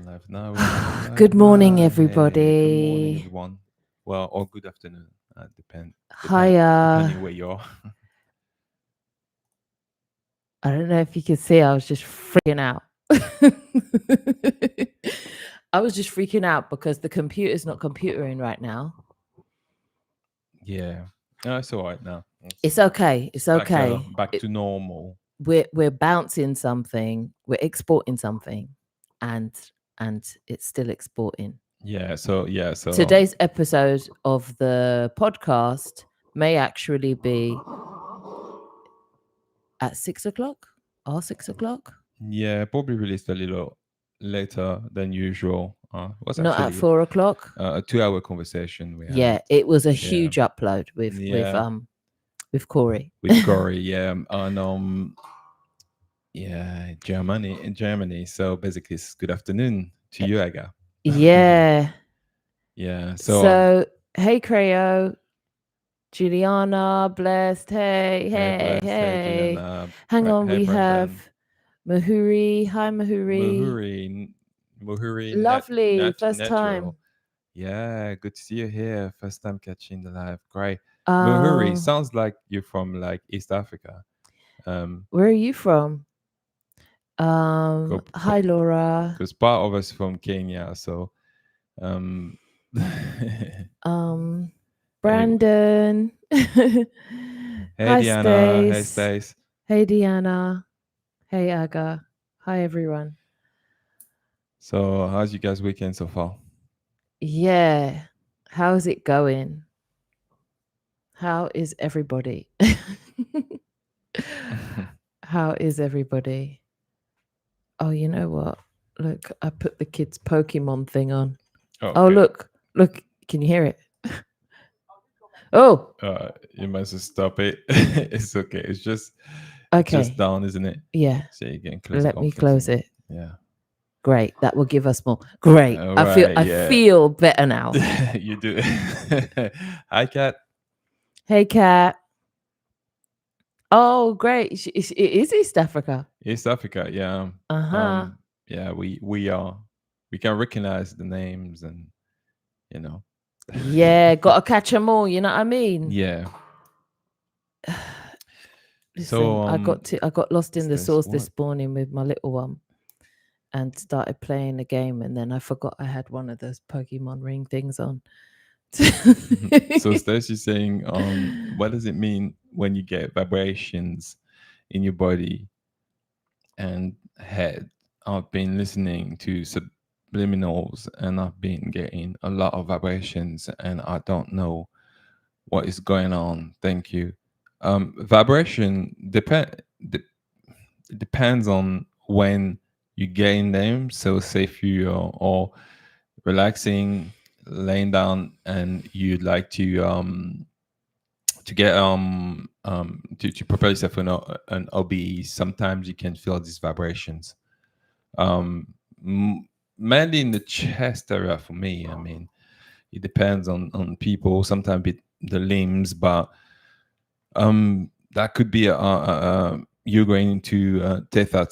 live now. We're live Good morning, now. Hey, good morning, everybody. everyone. Well, or good afternoon. Depending Hiya. where you are. I don't know if you can see, I was just freaking out. I was just freaking out because the computer's not computering right now. Yeah, no, it's all right now. It's okay. It's okay. Back to normal. We're bouncing something. We're exporting something, and it's still exporting. So Today's episode of the podcast may actually be at 6 o'clock or 6 o'clock. yeah, probably released a little later than usual. It was Not at actually 4 o'clock. a 2 hour conversation we had. Yeah, it was a Yeah, huge upload yeah, with Corey. with Corey. Yeah, and yeah, Germany. So basically, it's good afternoon to you, Aga. Yeah. Yeah. So So hey Creo, Juliana, blessed. Hey, hey, hey, blessed. Hey, hey. Juliana. Hang on, Hey, we have Brendan. Mahuri. Hi Mahuri. Muhuri. Muhuri Lovely. First Natural. time. Yeah, good to see you here. First time catching the live. Great. Muhuri Um, sounds like you're from like East Africa. where are you from? Hi Laura. Because part of us from Kenya. So, um, anyway. Brandon. Hey, Hi Diana. Hey, Stace. Stace. Hey Deanna. Hey Aga. Hi everyone. So, how's you guys' weekend so far? Yeah. How's it going? How is everybody? How is everybody? Oh, you know what? Look, I put the kids' Pokemon thing on. Okay. Oh, look. Can you hear it? Oh, You must stop it. It's okay. It's just okay. down, isn't it? Yeah. So you can close it Let off. me close it. Yeah. Great. That will give us more. Great. All I right. Yeah. feel better now. You do. Hi, Kat. Hey, Kat. Oh, great. It is East Africa. East Africa. Yeah. Uh-huh. Yeah. We are. We can recognize the names, and you know. Yeah, gotta catch them all. You know what I mean? Yeah. Listen, So I got lost in the sauce what? this morning with my little one, and started playing a game, and then I forgot I had one of those Pokemon ring things on. So Stacey's saying, what does it mean when you get vibrations in your body and head? I've been listening to subliminals and I've been getting a lot of vibrations and I don't know what is going on. Thank you. Vibration depends on when you gain them. So say if you are all relaxing, laying down, and you'd like to get to prepare yourself for an OBE, sometimes you can feel these vibrations. Um, Mainly in the chest area for me. I mean, it depends on people. Sometimes the limbs, but that could be you going into theta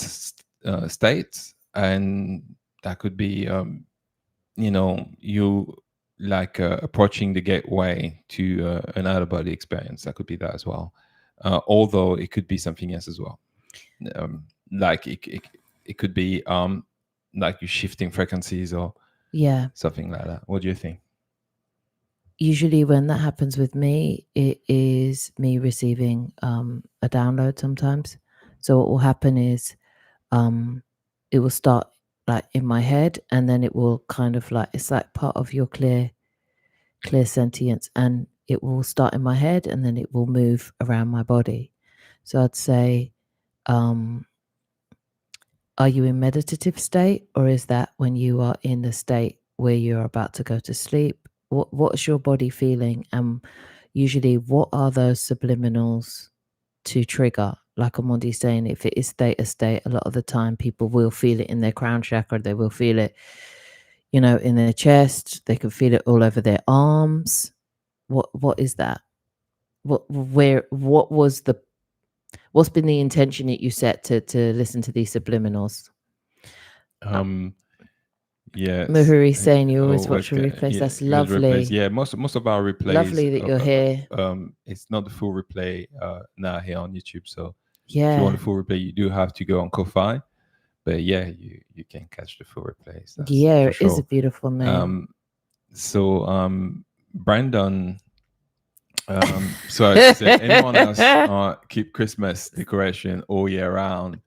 states, and that could be you like approaching the gateway to an out of body experience. That could be that as well, although it could be something else as well. Like it could be like you shifting frequencies or Yeah. something like that. What do you think? Usually when that happens with me, it is me receiving a download sometimes. So what will happen is it will start like in my head, and then it will kind of like, it's like part of your clear sentience, and it will start in my head and then it will move around my body. So I'd say, are you in meditative state, or is that when you are in the state where you're about to go to sleep? What's your body feeling? And usually, what are those subliminals to trigger? Like Omondi's saying, if it is theta state, a lot of the time people will feel it in their crown chakra. They will feel it, in their chest. They can feel it all over their arms. What is that? What's been the intention that you set to listen to these subliminals? Um, Yes. Muhuri saying you always Always watch the get, replays. yeah, That's it was replaced. lovely. Yeah, most of our replays, Lovely that you're here. it's not the full replay now here on YouTube. So if you want Yeah. the full replay, you do have to go on Ko-fi. But yeah, you can catch the full replays. That's Yeah, for it is a sure. beautiful name. So Brandon, so she said, anyone else keep Christmas decoration all year round?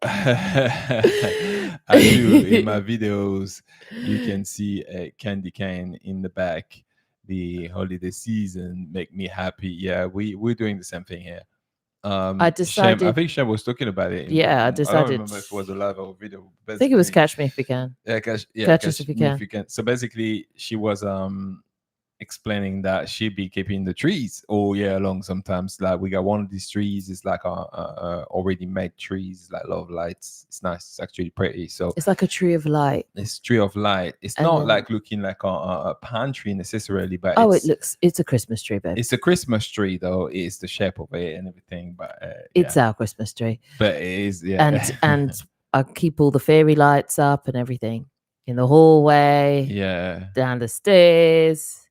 I do. In my videos, you can see a candy cane in the back. The holiday season make me happy. Yeah, we're doing the same thing here. I Shem, I decided, think Shem was talking about it. yeah, I I don't decided, remember if it was a live or video. I think it was Basically, Catch Me If You Can. Catch Us If You catch me if Can. you can. So basically, she was explaining that she'd be keeping the trees all year long. Sometimes, like we got one of these trees, it's like a already made trees, like a lot of lights. It's nice. It's actually pretty. So It's like a tree of light. it's tree of light. It's And not then, like looking like a pine tree necessarily, but oh, it's a Christmas tree, babe. it's a Christmas tree though. It's the shape of it and everything. But It's yeah, our Christmas tree. but it is And I keep all the fairy lights up and everything in the hallway, yeah, down the stairs.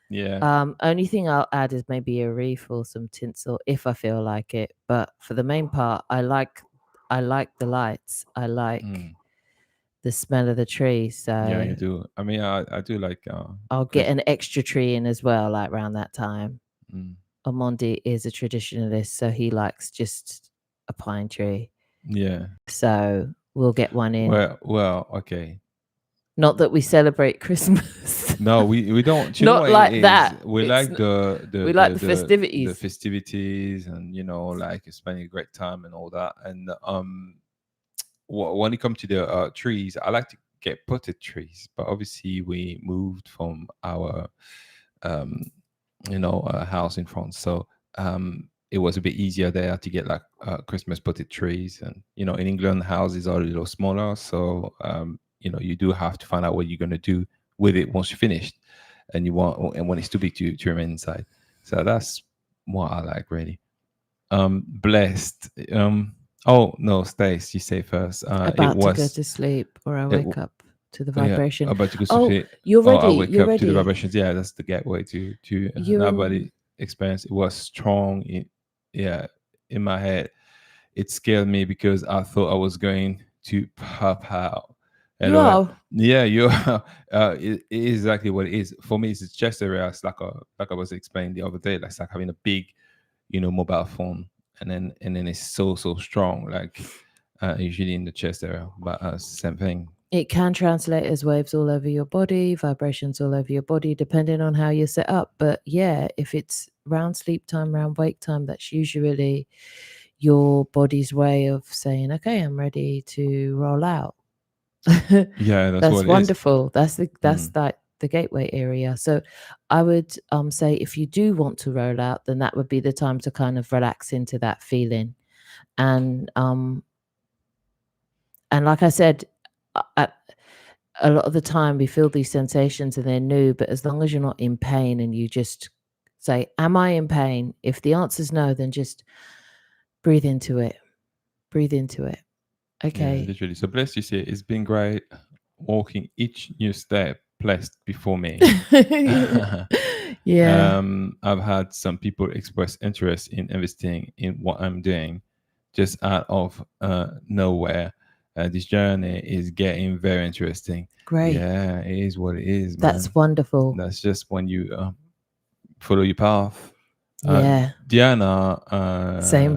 yeah. Only thing I'll add is maybe a wreath or some tinsel if I feel like it. But for the main part, I like the lights. I like Mm. the smell of the tree. Yeah, you So do. I mean, I do like I'll get an extra tree in as well, like around that time. mm, Omondi is a traditionalist, so he likes just a pine tree. yeah. So we'll get one in. Well, okay. Not that we celebrate Christmas. No, we don't. Do you know Not what it like is? that. We It's like the we like the the the festivities. festivities, and like spending a great time and all that. And when it comes to the trees, I like to get potted trees, but obviously we moved from our um house in France, so it was a bit easier there to get like Christmas potted trees. And in England, houses are a little smaller, so you do have to find out what you're going to do with it once you're finished, and when it's too big to remain inside. So that's what I like, really. Blessed. Oh no, Stace, you say first. It About to go was to sleep, or I it. wake up to the Yeah, vibration. about to go to Oh, sleep. you're Oh, I ready. wake You're up to the ready. vibrations. Yeah, that's the gateway to You're in. nobody experience. It was strong. Yeah, in my head, it scared me because I thought I was going to pop out. You And are. yeah, you it is exactly what it is. For me, it's the chest area. It's like I was explaining the other day. Like, it's like having a big, mobile phone, and then it's so strong. Like usually in the chest area, but same thing. It can translate as waves all over your body, vibrations all over your body, depending on how you're set up. But yeah, if it's round sleep time, round wake time, that's usually your body's way of saying, okay, I'm ready to roll out. Yeah, that's That's what it is. wonderful. That's Mm. the gateway area. So I would say if you do want to roll out, then that would be the time to kind of relax into that feeling. And like I said, a lot of the time we feel these sensations and they're new, but as long as you're not in pain and you just say, am I in pain? If the answer's no, then just breathe into it. Breathe into it. Yeah, Okay. literally. So bless you, say it's been great walking each new step blessed before me. Yeah. I've had some people express interest in investing in what I'm doing just out of nowhere. This journey is getting very interesting. Great. Yeah, it is what it is, man. That's wonderful. That's just when you follow your path. Yeah. Diana, Same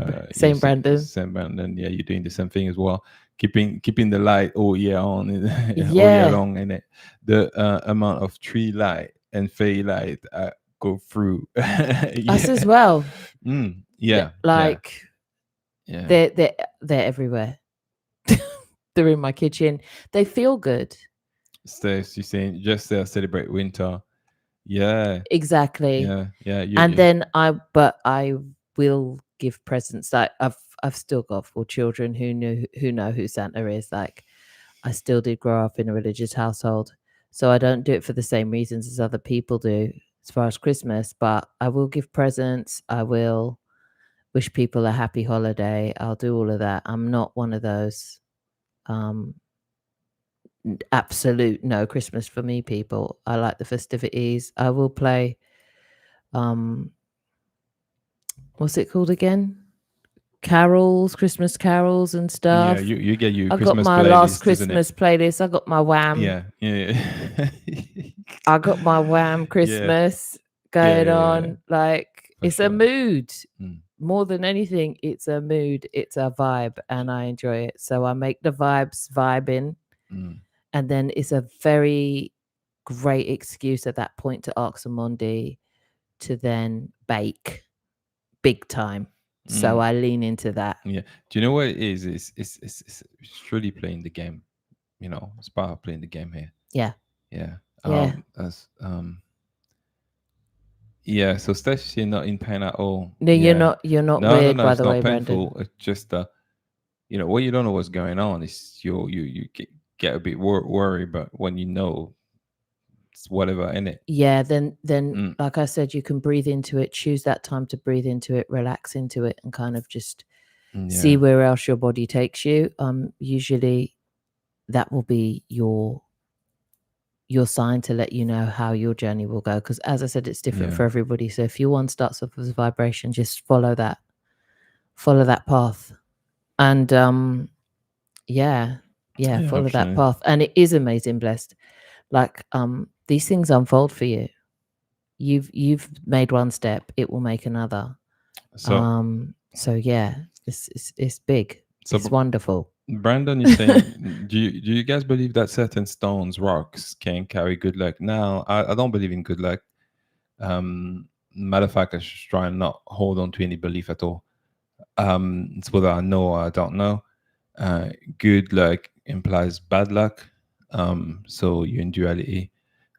Brandon. same Brandon. Yeah, you're doing the same thing as well. Keeping the light all year on, all year Yeah. long, in it. The amount of tree light and fairy light go through. Us as Yeah. well. Yeah. Like Yeah. they're everywhere. They're in my kitchen. They feel good. Stacey saying just celebrate winter. Yeah. Exactly. Yeah. And then I will give presents. Like I've still got 4 children who know who Santa is. Like I still did grow up in a religious household, so I don't do it for the same reasons as other people do as far as Christmas. But I will give presents. I will wish people a happy holiday. I'll do all of that. I'm not one of those absolute no Christmas for me, people. I like the festivities. I will play, um, what's it called again? Carols, Christmas carols and Yeah, stuff. you get your I got Christmas my last playlist, isn't it? Christmas playlist. I got my Wham. Yeah, yeah, I got my Wham yeah, Christmas yeah, going yeah, yeah, on. Like, for it's a sure. mood. Mm, More than anything, it's a mood. It's a vibe, and I enjoy it. So I make the vibes vibing, mm, and then it's a very great excuse at that point to ask Amondi to then bake big time. So mm. I lean into that. Yeah. Do you know what it is? It's really playing the game. You know, it's part of playing the game here. Yeah. Yeah. Yeah. That's Yeah. So Steph, you're not in pain at all. No, Yeah. you're not No, no, weird, no. by It's the not way, Brandon. painful. It's just you know, when you don't know what's going on, it's you get a bit worried, but when you know, it's whatever in it. Yeah, then Mm, like I said, you can breathe into it, choose that time to breathe into it, relax into it, and kind of just see yeah. where else your body takes you. Usually that will be your sign to let you know how your journey will go. Because as I said, it's different Yeah. for everybody. So if your one starts off as a vibration, just follow that path. And yeah, yeah, Yeah. follow that Absolutely. path. And it is amazing, blessed. Like these things unfold for you. You've made one step, it will make another. So So yeah, it's big. so It's wonderful. Brandon is saying, do you guys believe that certain stones, rocks, can carry good luck? Now, I don't believe in good luck. Matter of fact, I should try and not hold on to any belief at all. It's whether I know or I don't know. Uh, Good luck implies bad luck. So you're in duality.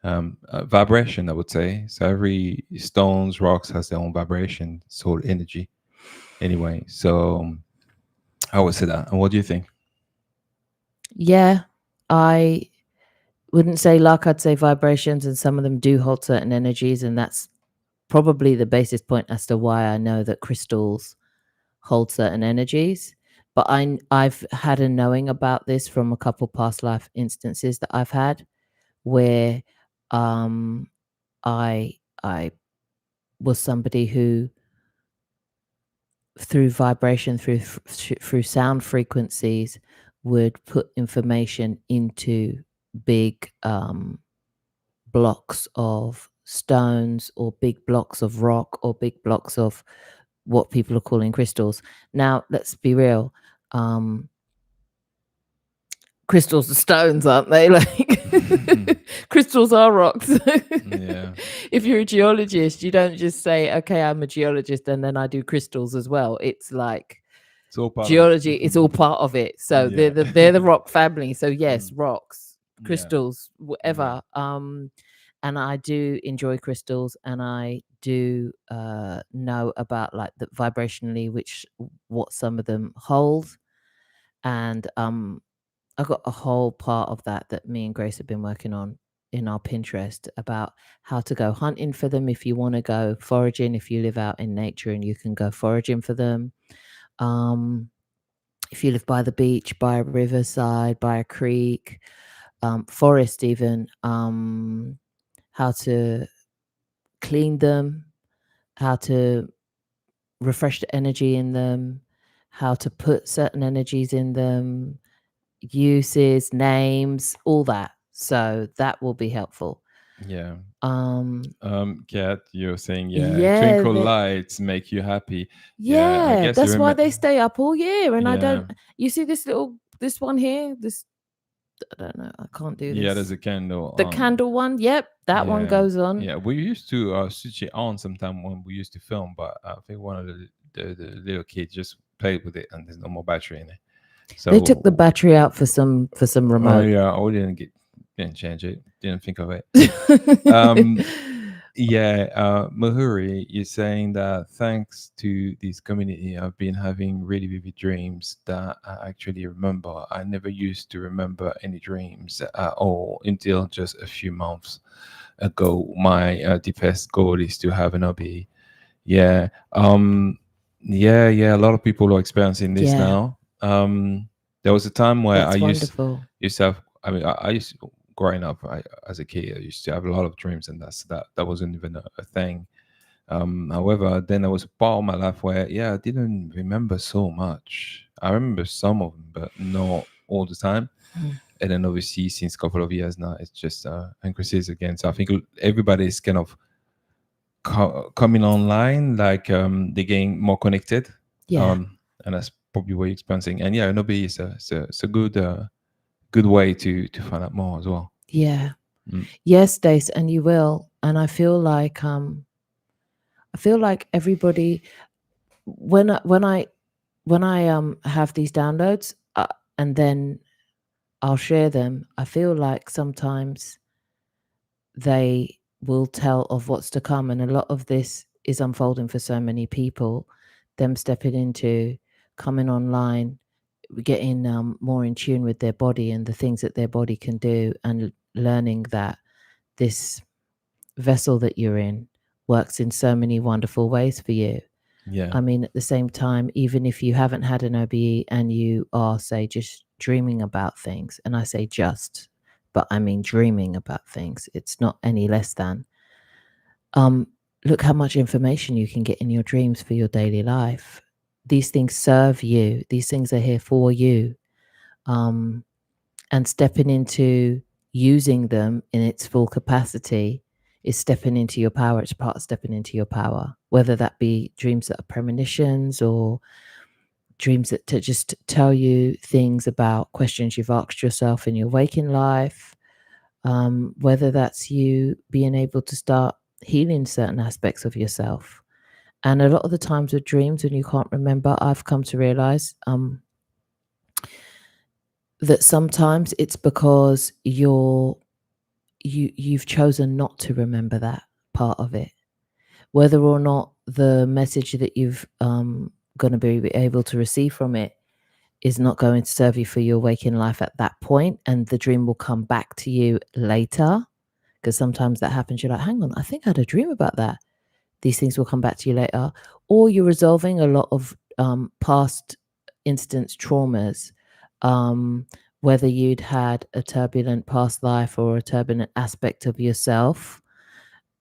Vibration, I would say. So every stones, rocks has their own vibration, soul energy. Anyway, so I would say that. And what do you think? Yeah, I wouldn't say luck, I'd say vibrations, and some of them do hold certain energies, and that's probably the basis point as to why I know that crystals hold certain energies. But I've had a knowing about this from a couple past life instances that I've had where um I was somebody who through vibration through sound frequencies would put information into big blocks of stones or big blocks of rock or big blocks of what people are calling crystals. Now, let's be real. Um, Crystals are stones, aren't they? Like crystals are rocks. Yeah. If you're a geologist, you don't just say, "Okay, I'm a geologist, and then I do crystals as well." It's like It's all part of it. geology; it's all part of it. So Yeah. they're the rock family. So yes, Mm, rocks, yeah. crystals, Yeah. whatever. And I do enjoy crystals, and I do know about like the vibrationally, which what some of them hold, and I got a whole part of that me and Grace have been working on in our Pinterest about how to go hunting for them if you want to go foraging, if you live out in nature and you can go foraging for them. Um, if you live by the beach, by a riverside, by a creek, forest even, how to clean them, how to refresh the energy in them, how to put certain energies in them, uses, names, all that. So that will be helpful. Yeah. Um, Kat, you're saying, yeah, yeah, twinkle that, lights make you happy. Yeah, I yeah, guess you that's why remember. they stay up all year. And I Yeah. don't, you see this one here, this, I don't know, I can't do Yeah, there's this. a candle The on. candle one, yep, that one Yeah. goes on. Yeah. We used to switch it on sometime when we used to film, but I think one of the little kids just played with it and there's no more battery in it. They took the So, battery out for some oh remote. yeah, I didn't change it, didn't think of it. Um, Yeah, Mahuri, you're saying that thanks to this community, I've been having really vivid dreams that I actually remember. I never used to remember any dreams at all until just a few months ago. My deepest goal is to have an hobby. Yeah, yeah. A lot of people are experiencing this Yeah, now. There was a time where that's wonderful. I mean, I used to, growing up, as a kid, I used to have a lot of dreams, and that wasn't even a thing. However, then there was a part of my life where, yeah, I didn't remember so much. I remember some of them, but not all the time. Mm. And then obviously, since a couple of years now, it's just increases again. So I think everybody's kind of coming online, like they're getting more connected, Yeah, um, and that's probably what you're experiencing. And yeah, Nobi is it's a good good way to find out more as well. yeah. Mm. Yes, Dace, and you will. And I feel like everybody, when I have these downloads, and then I'll share them, I feel like sometimes they will tell of what's to come, and a lot of this is unfolding for so many people. Them stepping into, coming online, getting more in tune with their body and the things that their body can do, and learning that this vessel that you're in works in so many wonderful ways for you. Yeah, I mean, at the same time, even if you haven't had an OBE and you are, say, just dreaming about things, and I say just, but I mean dreaming about things, it's not any less than. Um, Look how much information you can get in your dreams for your daily life. These things serve you. These things are here for you. Um, and stepping into using them in its full capacity is stepping into your power. It's part of stepping into your power, whether that be dreams that are premonitions or dreams that to just tell you things about questions you've asked yourself in your waking life, whether that's you being able to start healing certain aspects of yourself. And a lot of the times with dreams, when you can't remember, I've come to realize that sometimes it's because you've chosen not to remember that part of it, whether or not the message that you've going to be able to receive from it is not going to serve you for your waking life at that point, and the dream will come back to you later, because sometimes that happens. You're like, hang on, I think I had a dream about that. These things will come back to you later, or you're resolving a lot of past instance traumas, um, whether you'd had a turbulent past life or a turbulent aspect of yourself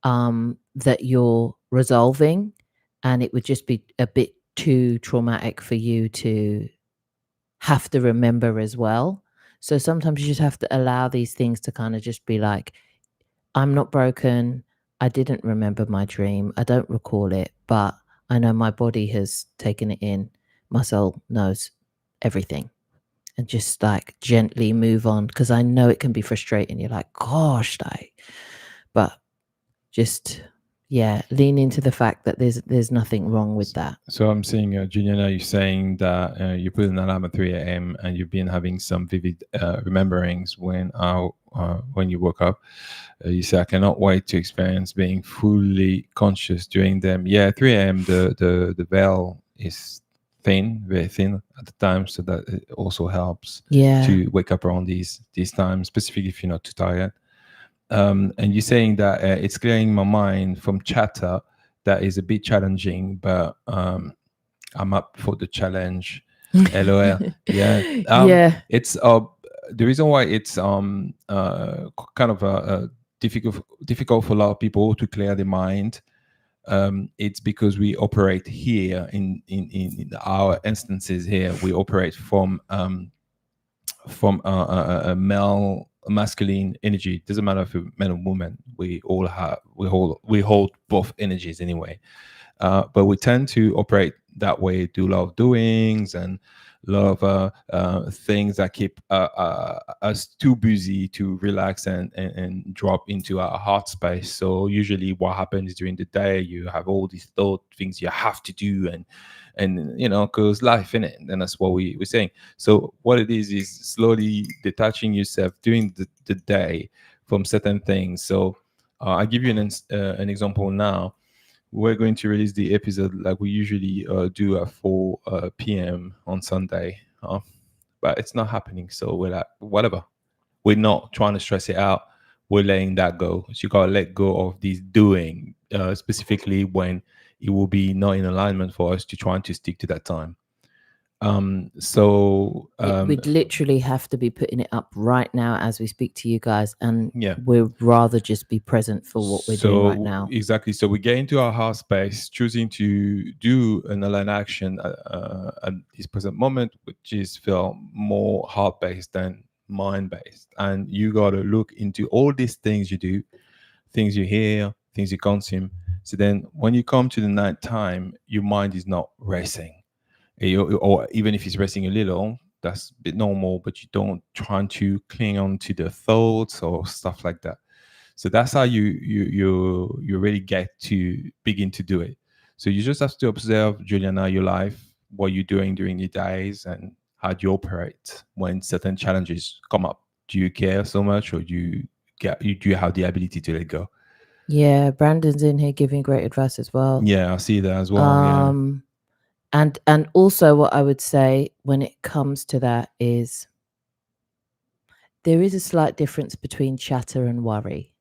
that you're resolving, and it would just be a bit too traumatic for you to have to remember as well. So sometimes you just have to allow these things to kind of just be like, I'm not broken. I didn't remember my dream. I don't recall it, but I know my body has taken it in. My soul knows everything. And just like gently move on, because I know it can be frustrating. You're like, gosh, but just, yeah, lean into the fact that there's nothing wrong with that. so I'm seeing, Juliana, you're saying that you put an alarm at 3 a.m. and you've been having some vivid rememberings when you woke up. You say, I cannot wait to experience being fully conscious during them. Yeah, 3 a.m. The veil is thin, very thin at the time, so that it also helps Yeah. to wake up around these times, specifically if you're not too tired. And you're saying that it's clearing my mind from chatter that is a bit challenging, but I'm up for the challenge. LOL. Yeah. Yeah. It's the reason why it's kind of difficult for a lot of people to clear their mind. It's because we operate here in our instances here. We operate from a male masculine energy. It doesn't matter if you're man or woman. We hold both energies anyway. But we tend to operate that way, do a lot of doings and a lot of things that keep us too busy to relax and drop into our heart space. So usually what happens during the day, you have all these thought things you have to do, and because life in it, and that's what we're saying. So what it is slowly detaching yourself during the day from certain things. So I give you an example now. We're going to release the episode like we usually do at 4 p.m. on Sunday, but it's not happening. So we're like, whatever. We're not trying to stress it out. We're letting that go. So you gotta let go of this doing, specifically when it will be not in alignment for us to trying to stick to that time. So We'd literally have to be putting it up right now as we speak to you guys, and yeah. we'd rather just be present for what we're doing right So now. exactly. So we get into our heart space, choosing to do an aligned action at this present moment, which is feel more heart based than mind based. And you got to look into all these things you do, things you hear, things you consume. So then, when you come to the night time, your mind is not racing. Or even if it's racing a little, that's a bit normal. But you don't try to cling on to the thoughts or stuff like that. So that's how you really get to begin to do it. So you just have to observe, Juliana, your life, what you're doing during your days, and how do you operate when certain challenges come up. Do you care so much, or do you have the ability to let go? Yeah, Brandon's in here giving great advice as well. Yeah, I see that as well. Yeah, Um, and also what I would say when it comes to that is there is a slight difference between chatter and worry.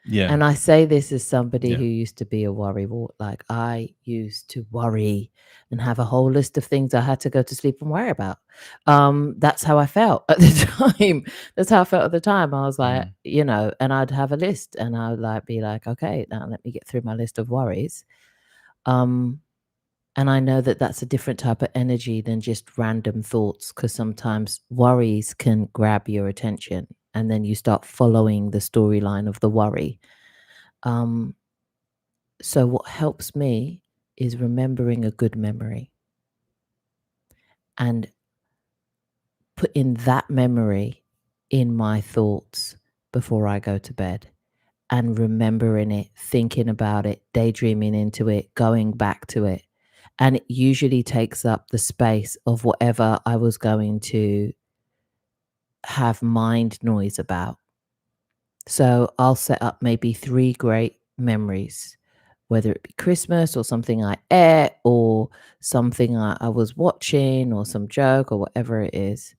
yeah, And I say this as somebody yeah. who used to be a worrywart. Like I used to worry and have a whole list of things I had to go to sleep and worry about. That's how I felt at the time. That's how I felt at the time. I was like, Mm. and I'd have a list and I would be like, okay, now let me get through my list of worries. Um, and I know that that's a different type of energy than just random thoughts, because sometimes worries can grab your attention and then you start following the storyline of the worry. Um, so, what helps me is remembering a good memory and putting that memory in my thoughts before I go to bed, and remembering it, thinking about it, daydreaming into it, going back to it. And it usually takes up the space of whatever I was going to have mind noise about. So I'll set up maybe 3 great memories, whether it be Christmas or something I ate or something I was watching or some joke or whatever it is.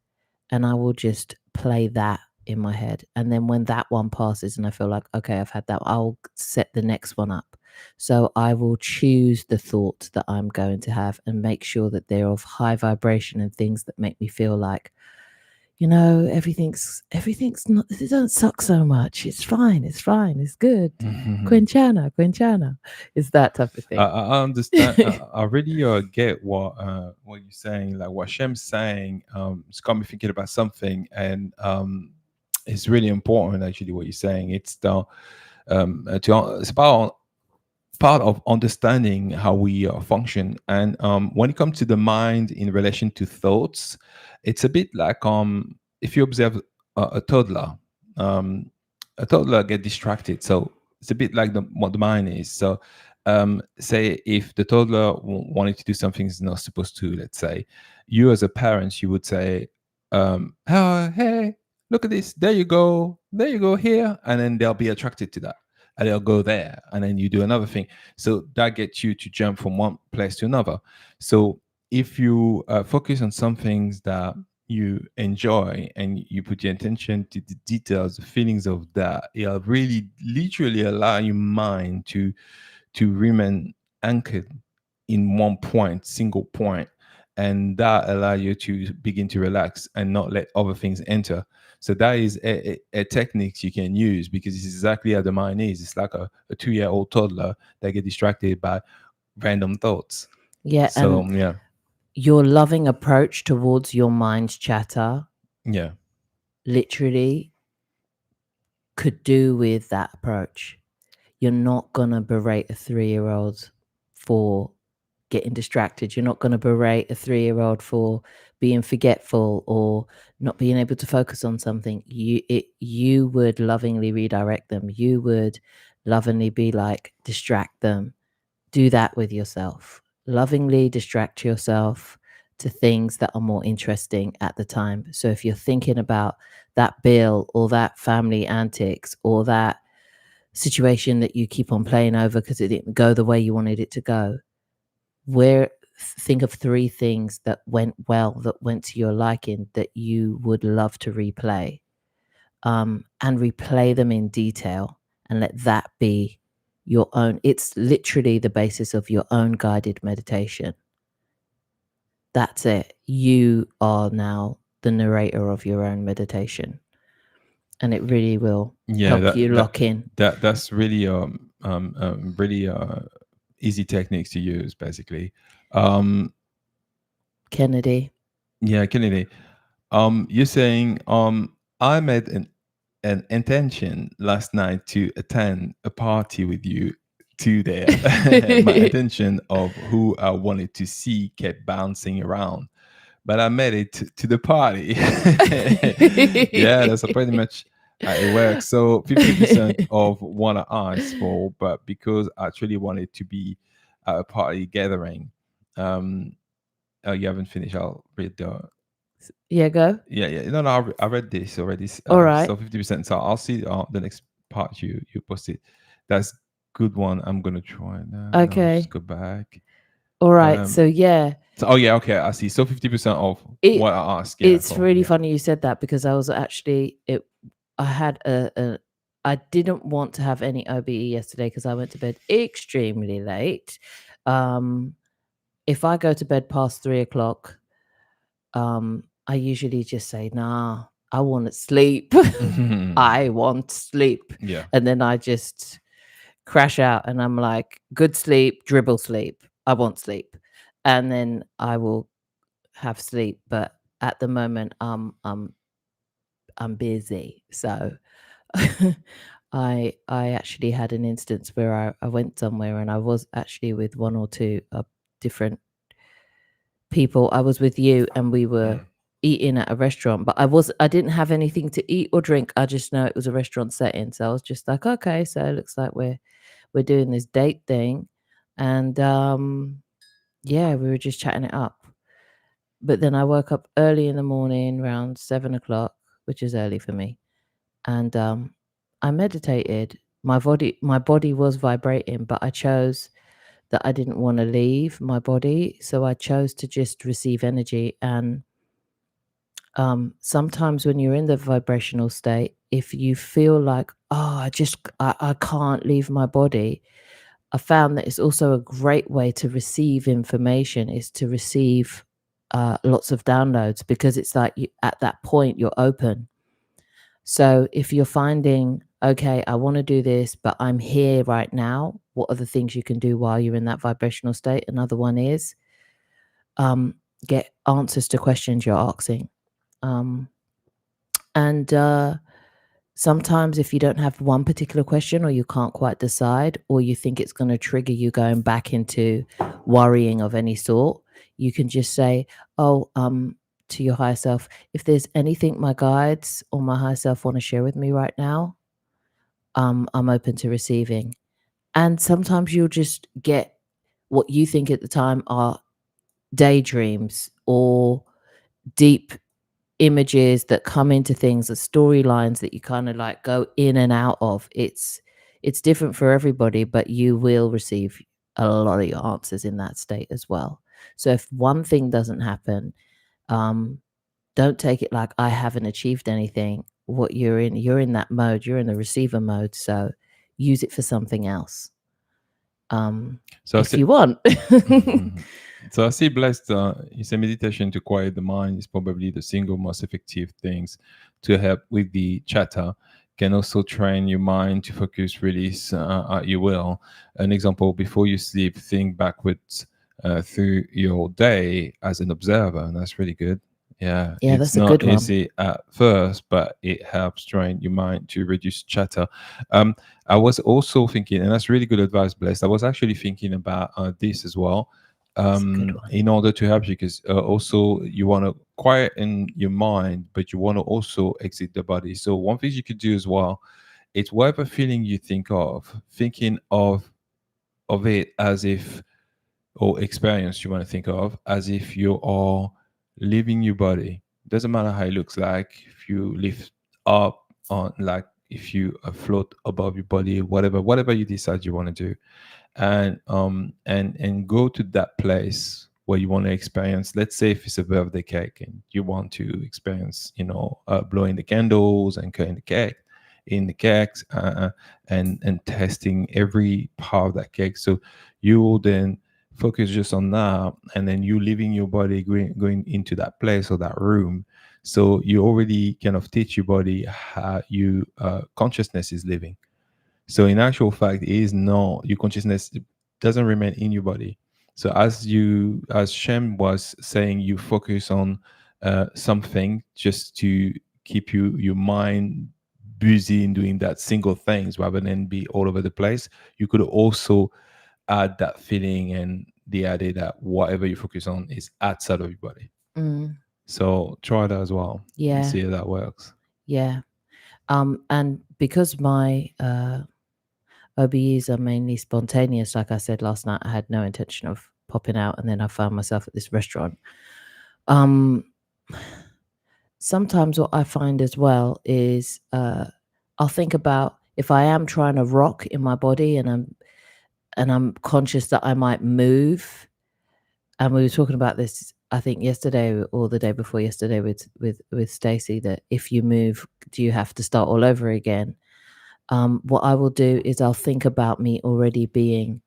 And I will just play that in my head. And then when that one passes and I feel like, okay, I've had that, I'll set the next one up. So I will choose the thoughts that I'm going to have and make sure that they're of high vibration and things that make me feel like, everything's not, it don't suck so much. It's fine, it's good. Quinchana. It's that type of thing. I understand. I really get what you're saying. Like what Shem's saying, it's got me thinking about something, and it's really important. Actually, what you're saying, it's about part of understanding how we function. And when it comes to the mind in relation to thoughts, it's a bit like if you observe a toddler, um, a toddler get distracted. So it's a bit like what the mind is. So say if the toddler wanted to do something he's not supposed to, let's say, you as a parent, you would say, oh, hey, look at this. There you go here. And then they'll be attracted to that and they'll go there and then you do another thing, so that gets you to jump from one place to another. So if you focus on some things that you enjoy and you put your attention to the details, the feelings of that, it'll really literally allow your mind to remain anchored in one point, single point, and that allow you to begin to relax and not let other things enter. So that is a technique you can use, because it's exactly how the mind is. It's like a 2-year-old toddler that get distracted by random thoughts. Yeah, So and yeah, your loving approach towards your mind's chatter yeah. literally could do with that approach. You're not going to berate a 3-year-old for getting distracted. You're not going to berate a 3-year-old for being forgetful or not being able to focus on something. You would lovingly redirect them. You would lovingly be like, distract them. Do that with yourself. Lovingly distract yourself to things that are more interesting at the time. So if you're thinking about that bill or that family antics or that situation that you keep on playing over because it didn't go the way you wanted it to go, where think of 3 things that went well, that went to your liking, that you would love to replay, and replay them in detail, and let that be your own. It's literally the basis of your own guided meditation. that's it. You are now the narrator of your own meditation, and it really will Yeah, help you lock in. that's really really easy techniques to use basically. Um, Kennedy. yeah, Kennedy. You're saying I made an intention last night to attend a party with you today. My intention of who I wanted to see kept bouncing around, but I made it to the party. Yeah, that's pretty much how it works. So 50% of what I asked for, but because I actually wanted to be at a party gathering. Um, oh, you haven't finished. I'll read the Yeah, go. yeah, yeah. No, no, I read this already. All right. So 50%. So I'll see the next part you posted. That's good one. I'm gonna try it now. No, just Okay. go back. All right. So Um. yeah, So oh yeah, okay. I see. So 50% of it what I asked. Yeah. it's So really yeah. funny you said that because I was actually it. I had I didn't want to have any OBE yesterday because I went to bed extremely late. Um, if I go to bed past 3 o'clock, I usually just say, "Nah, I want to sleep. I want sleep," Yeah. and then I just crash out, and I'm like, "Good sleep, dribble sleep. I want sleep," and then I will have sleep. But at the moment, I'm busy, so I actually had an instance where I went somewhere and I was actually with one or two different people. I was with you and we were Mm. eating at a restaurant, but I didn't have anything to eat or drink. I just know it was a restaurant setting. So I was just like, okay, so it looks like we're doing this date thing. And yeah, we were just chatting it up. But then I woke up early in the morning around 7 o'clock, which is early for me. And I meditated. My body was vibrating, but I chose that I didn't want to leave my body. So I chose to just receive energy. And sometimes when you're in the vibrational state, if you feel like, oh, I can't leave my body, I found that it's also a great way to receive information is to receive lots of downloads because it's like at that point you're open. So if you're finding, okay, I want to do this, but I'm here right now, what are the things you can do while you're in that vibrational state? Another one is um, get answers to questions you're asking. Um, and sometimes if you don't have one particular question or you can't quite decide or you think it's going to trigger you going back into worrying of any sort, you can just say, oh, to your higher self, if there's anything my guides or my higher self want to share with me right now, I'm open to receiving. And sometimes you'll just get what you think at the time are daydreams or deep images that come into things, the storylines that you kind of like go in and out of. It's different for everybody, but you will receive a lot of your answers in that state as well. So if one thing doesn't happen, um, don't take it like I haven't achieved anything. What you're in that mode, you're in the receiver mode. So use it for something else. So I If see. you want. So I see blessed. You say meditation to quiet the mind is probably the single most effective things to help with the chatter. Can also train your mind to focus, release at your will. An example: before you sleep, think backwards through your day as an observer, and that's really good. Yeah, Yeah, it's that's a not good one. easy at first, but it helps train your mind to reduce chatter. Um, I was also thinking, and that's really good advice, Blessed. I was actually thinking about this as well, It's a good one. in order to help you, because also you want to quieten your mind, but you want to also exit the body. So one thing you could do as well, it's whatever feeling you think of, thinking of it as if, or experience you want to think of as if you are leaving your body. Doesn't matter how it looks like. If you lift up on, like, if you float above your body, whatever you decide you want to do, and go to that place where you want to experience. Let's say if it's a birthday cake and you want to experience, blowing the candles and cutting the cake, in the cakes, and testing every part of that cake. So you will then focus just on that, and then you leaving your body, going into that place or that room. So you already kind of teach your body how you consciousness is living. So in actual fact, it is not your consciousness doesn't remain in your body. So as Shem was saying, you focus on something just to keep your mind busy in doing that single things rather than be all over the place. You could also add that feeling and the idea that whatever you focus on is outside of your body. Mm. So try that as well and Yeah. see how that works. Yeah. And because my OBEs are mainly spontaneous, like I said last night, I had no intention of popping out, and then I found myself at this restaurant. Sometimes what I find as well is I'll think about if I am trying to rock in my body and I'm conscious that I might move. And we were talking about this, I think yesterday or the day before yesterday with Stacey, that if you move, do you have to start all over again? What I will do is I'll think about me already being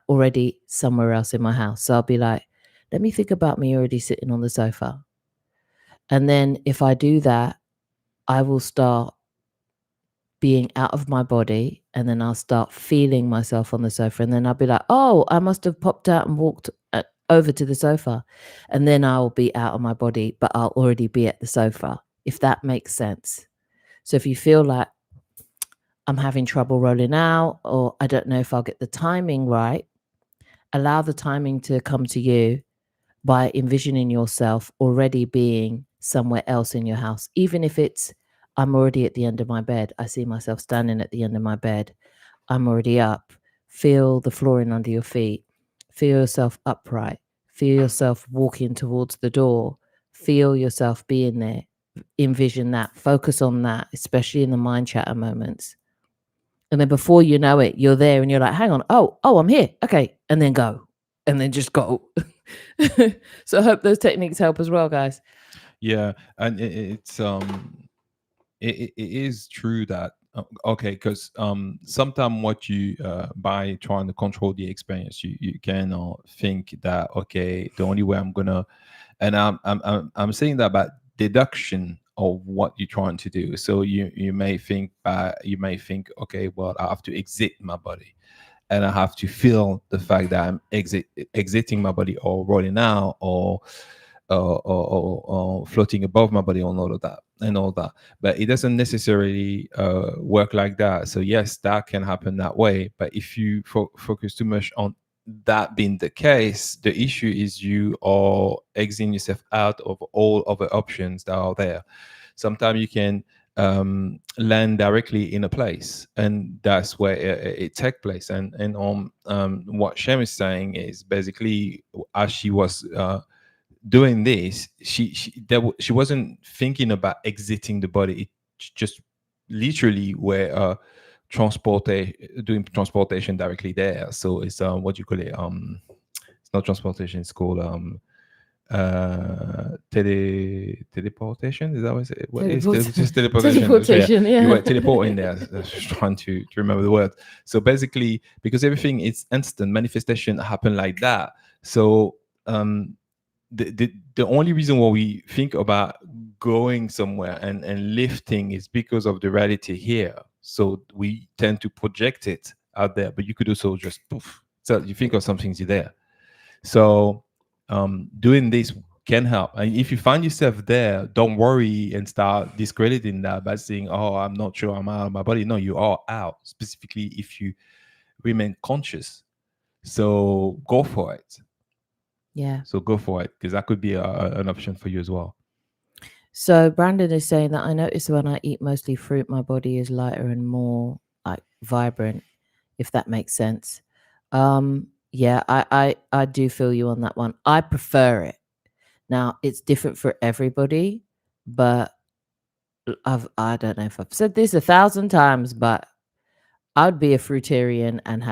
already somewhere else in my house. So I'll be like, let me think about me already sitting on the sofa. And then if I do that, I will start being out of my body, and then I'll start feeling myself on the sofa, and then I'll be like, oh, I must have popped out and walked over to the sofa, and then I'll be out of my body, but I'll already be at the sofa, if that makes sense. So if you feel like I'm having trouble rolling out, or I don't know if I'll get the timing right, allow the timing to come to you by envisioning yourself already being somewhere else in your house. Even if it's, I'm already at the end of my bed, I see myself standing at the end of my bed, I'm already up. Feel the flooring under your feet. Feel yourself upright. Feel yourself walking towards the door. Feel yourself being there. Envision that. Focus on that, especially in the mind chatter moments. And then before you know it, you're there and you're like, hang on, oh, I'm here. Okay. And then go. And then just go. So I hope those techniques help as well, guys. Yeah, and it is true that okay, because sometimes what you by trying to control the experience, you can think that okay, the only way I'm gonna, and I'm saying that about deduction of what you're trying to do. So you may think okay, well, I have to exit my body, and I have to feel the fact that I'm exiting my body or rolling out or floating above my body on all of that and all that. But it doesn't necessarily work like that. So yes, that can happen that way. But if you focus too much on that being the case, the issue is you are exiting yourself out of all other options that are there. Sometimes you can land directly in a place, and that's where it take place. And what Shem is saying is basically, as she was doing this, she wasn't thinking about exiting the body. It just literally were doing transportation directly there. So it's what do you call it? It's not transportation. It's called teleportation. Is that what it is? Just teleportation. So yeah, Teleportation, you yeah. were teleporting there. I was just trying to remember the word. So basically, because everything is instant, manifestation happen like that. So the only reason why we think about going somewhere and lifting is because of the reality here. So we tend to project it out there, but you could also just poof. So you think of some things, you're there. So doing this can help. And if you find yourself there, don't worry and start discrediting that by saying, "Oh, I'm not sure I'm out of my body." No, you are out. Specifically, if you remain conscious. So go for it. Yeah. So go for it, because that could be an option for you as well. So Brandon is saying that I notice when I eat mostly fruit, my body is lighter and more like vibrant, if that makes sense. Yeah, I do feel you on that one. I prefer it. Now it's different for everybody, but I don't know if I've said this 1,000 times, but I'd be a fruitarian and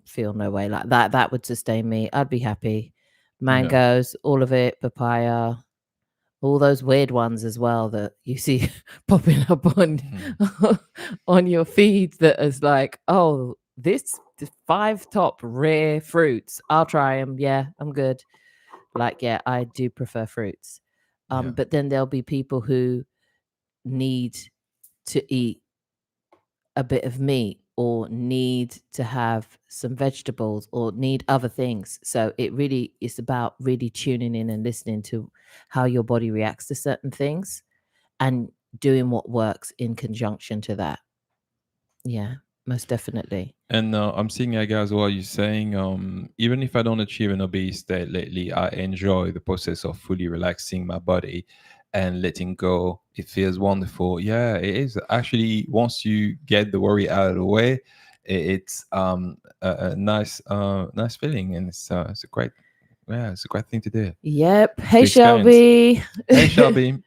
feel no way like that. That would sustain me. I'd be happy. Yeah. Mangoes, all of it, papaya, all those weird ones as well that you see popping up on Mhm. on your feed that is like, oh, this 5 top rare fruits. I'll try them. Yeah, I'm good. Like, yeah, I do prefer fruits. Yeah. But then there'll be people who need to eat a bit of meat or need to have some vegetables or need other things. So it really is about really tuning in and listening to how your body reacts to certain things and doing what works in conjunction to that. Yeah, most definitely. And I'm seeing, I guess, what you're saying. Even if I don't achieve an obese state lately, I enjoy the process of fully relaxing my body and letting go. It feels wonderful. Yeah, it is. Actually, once you get the worry out of the way, it's a nice, nice feeling, and it's a great, yeah, it's a great thing to do, Yep. to Hey, experience. Shelby. Hey, Shelby.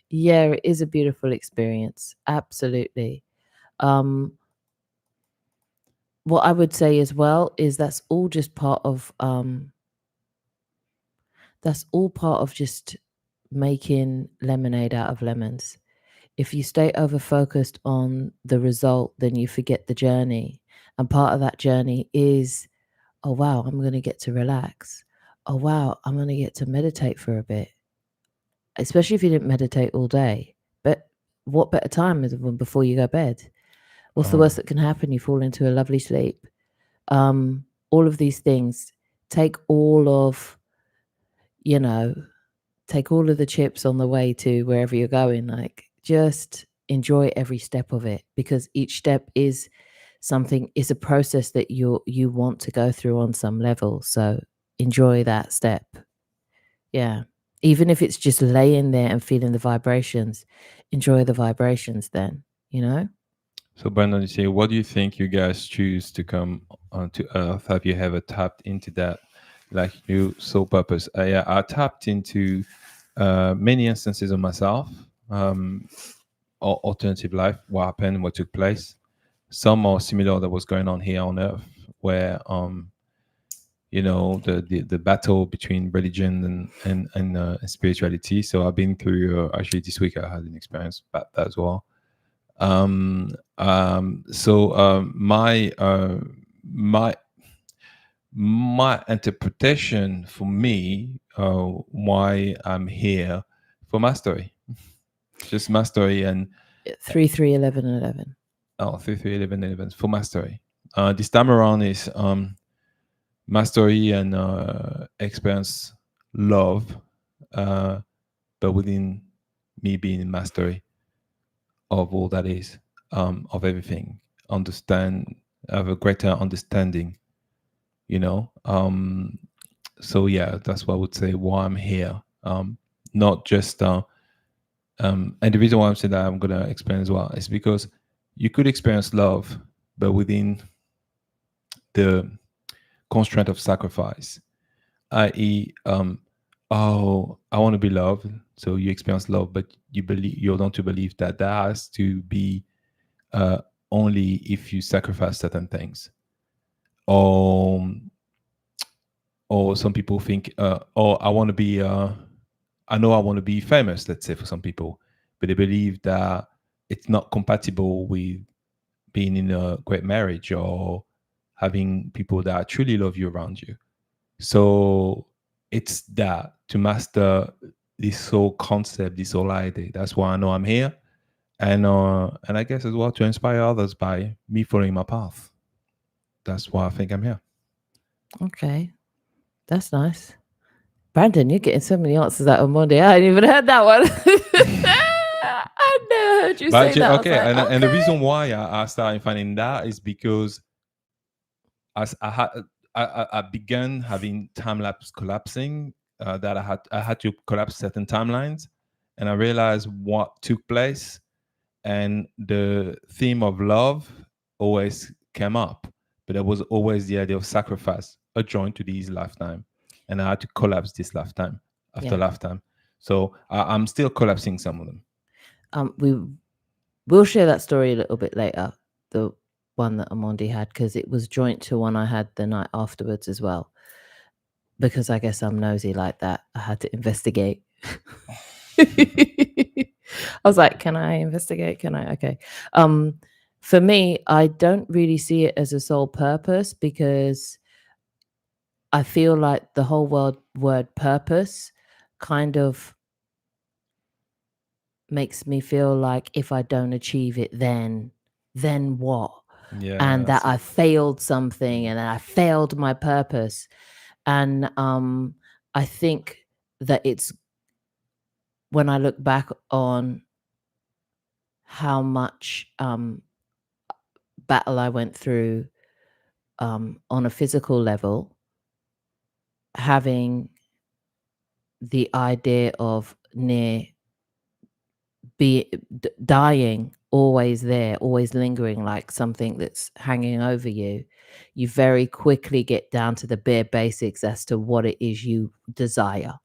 Yeah, it is a beautiful experience. Absolutely. Um, what I would say as well is that's all part of just making lemonade out of lemons. If you stay over focused on the result, then you forget the journey. And part of that journey is, oh wow, I'm going to get to relax. Oh wow, I'm going to get to meditate for a bit. Especially if you didn't meditate all day. But what better time is when before you go to bed? What's the uh, worst that can happen? You fall into a lovely sleep. All of these things take all of, you know, take all of the chips on the way to wherever you're going. Like, just enjoy every step of it because each step is something, is a process that you want to go through on some level. So enjoy that step. Yeah. Even if it's just laying there and feeling the vibrations, enjoy the vibrations then, you know? So, Brandon, you say, what do you think you guys choose to come onto Earth? Have you ever tapped into that, like you soul purpose? Yeah, I tapped into many instances of myself, alternative life, what happened, what took place. Some are similar that was going on here on Earth, where the battle between religion and spirituality. So I've been through. Actually, this week I had an experience about that as well. My my interpretation for me, why I'm here, for mastery, just mastery, and 3, 3, 11, 11. 3 11 11 for mastery. This time around is mastery and experience love, but within me being in mastery of all that is, of everything, understand, have a greater understanding, you know. So yeah, that's what I would say why I'm here. Not just and the reason why I'm saying that I'm gonna explain as well is because you could experience love, but within the constraint of sacrifice, i.e., oh, I want to be loved, so you experience love, but you don't to believe that that has to be uh, only if you sacrifice certain things. Or or some people think, oh, I want to be, I know I want to be famous. Let's say for some people, but they believe that it's not compatible with being in a great marriage or having people that truly love you around you. So it's that to master this whole concept, this whole idea. That's why I know I'm here, and I guess as well to inspire others by me following my path. That's why I think I'm here. Okay. That's nice. Brandon, you're getting so many answers out of Monday. I hadn't even heard that one. I never heard you But say that. I was okay, like, and the okay. reason why I started finding that is because as I had I began having time lapse collapsing, that I had to collapse certain timelines, and I realized what took place, and the theme of love always came up, but there was always the idea of sacrifice adjoined to this lifetime, and I had to collapse this lifetime after Yeah. lifetime. So I'm still collapsing some of them. We will share that story a little bit later. The one that Amondi had, because it was joint to one I had the night afterwards as well. Because I guess I'm nosy like that. I had to investigate. I was like, can I investigate? Can I? Okay. For me, I don't really see it as a sole purpose, because I feel like the whole word purpose kind of makes me feel like if I don't achieve it, then what? Yeah, And that that's I it. failed something and I failed my purpose. And I think that it's, when I look back on how much battle I went through on a physical level, having the idea of near dying always there, always lingering, like something that's hanging over you, you very quickly get down to the bare basics as to what it is you desire.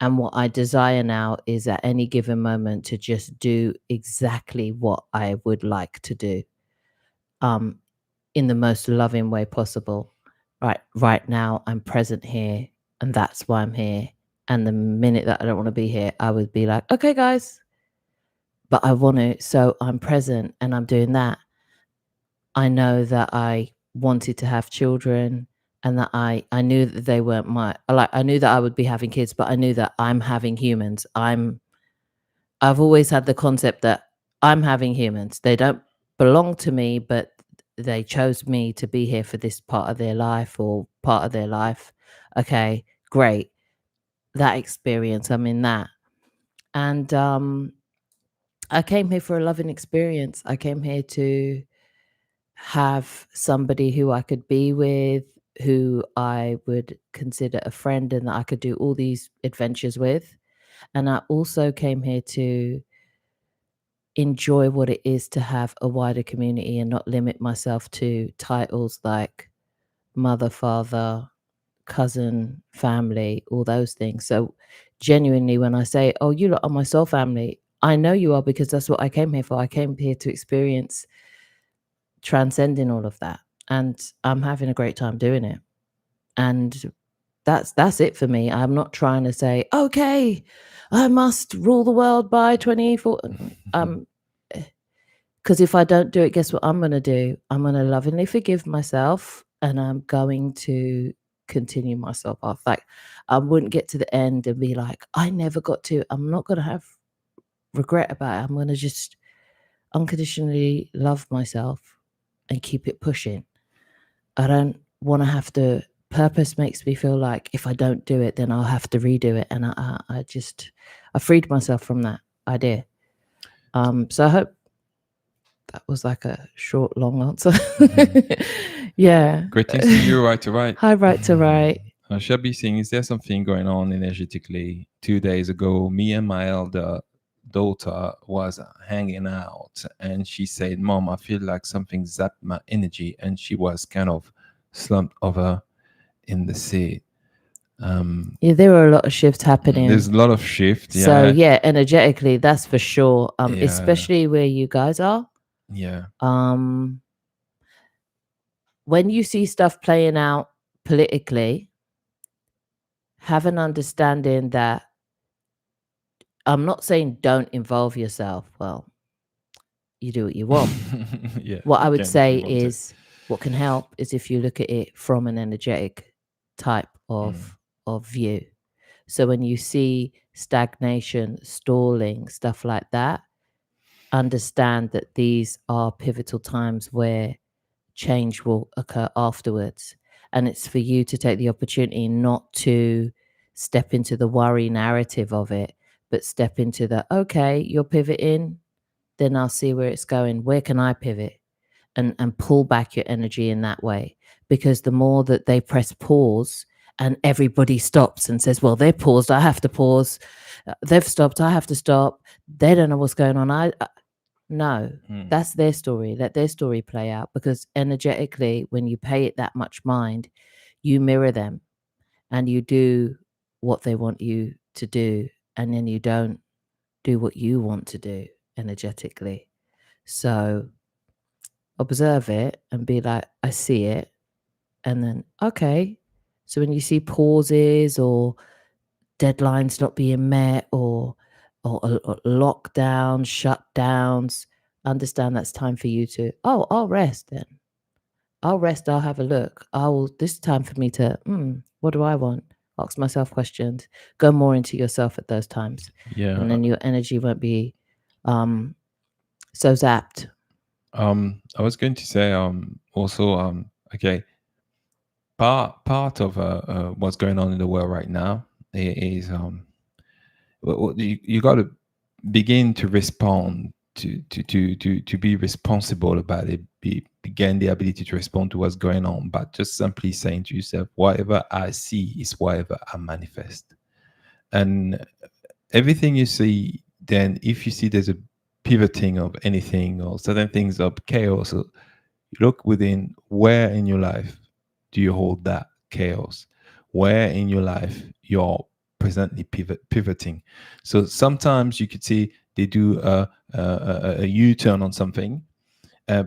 And what I desire now is at any given moment to just do exactly what I would like to do, um, in the most loving way possible. Right now, I'm present here, and that's why I'm here. And the minute that I don't want to be here, I would be like, okay, guys, but I want to. So I'm present and I'm doing that. I know that I wanted to have children, and that I knew that they weren't my, like, I knew that I would be having kids, but I knew that I'm having humans. I've always had the concept that I'm having humans. They don't belong to me, but they chose me to be here for this part of their life or part of their life. Okay, great. That experience, I'm in that. And I came here for a loving experience. I came here to have somebody who I could be with, who I would consider a friend, and that I could do all these adventures with. And I also came here to enjoy what it is to have a wider community and not limit myself to titles like mother, father, cousin, family, all those things. So genuinely, when I say, oh, you lot are my soul family, I know you are, because that's what I came here for. I came here to experience transcending all of that. And I'm having a great time doing it. And that's it for me. I'm not trying to say, okay, I must rule the world by 24. Because if I don't do it, guess what I'm going to do? I'm going to lovingly forgive myself, and I'm going to continue myself off. Like, I wouldn't get to the end and be like, I never got to. I'm not going to have regret about it. I'm going to just unconditionally love myself and keep it pushing. I don't want to have to. Purpose makes me feel like if I don't do it, then I'll have to redo it. And I freed myself from that idea. So I hope that was like a short, long answer. Yeah. Greetings to you, right to right. Hi, right to right. Shabby saying, is there something going on energetically? 2 days ago, me and my elder daughter was hanging out, and she said, Mom, I feel like something zapped my energy, and she was kind of slumped over in the seat. Yeah, there were a lot of shifts happening. There's a lot of shift. So Yeah. yeah, energetically, that's for sure. Yeah. Especially where you guys are. Yeah. When you see stuff playing out politically, have an understanding that, I'm not saying don't involve yourself. Well, you do what you want. Yeah. What I You would can if you say want to. is, what can help is if you look at it from an energetic type of view. So when you see stagnation, stalling, stuff like that, understand that these are pivotal times where change will occur afterwards. And it's for you to take the opportunity not to step into the worry narrative of it, but step into the, okay, you're pivoting, then I'll see where it's going. Where can I pivot? And pull back your energy in that way. Because the more that they press pause and everybody stops and says, well, they're paused, I have to pause. They've stopped, I have to stop. They don't know what's going on. No, that's their story. Let their story play out, because energetically, when you pay it that much mind, you mirror them and you do what they want you to do. And then you don't do what you want to do energetically. So observe it and be like, I see it. And then, okay. So when you see pauses or deadlines not being met, or lockdowns, shutdowns, understand that's time for you to, oh, I'll rest then. I'll rest, I'll have a look. This time for me to, what do I want? Ask myself questions, go more into yourself at those times. Yeah. And then your energy won't be um, so zapped. I was going to say also okay, part of what's going on in the world right now is you got to begin to respond to be responsible about it, begin the ability to respond to what's going on, but just simply saying to yourself, whatever I see is whatever I manifest. And everything you see, then if you see there's a pivoting of anything or certain things of chaos, or you look within, where in your life do you hold that chaos? Where in your life you're presently pivoting? So sometimes you could see they do a U-turn on something.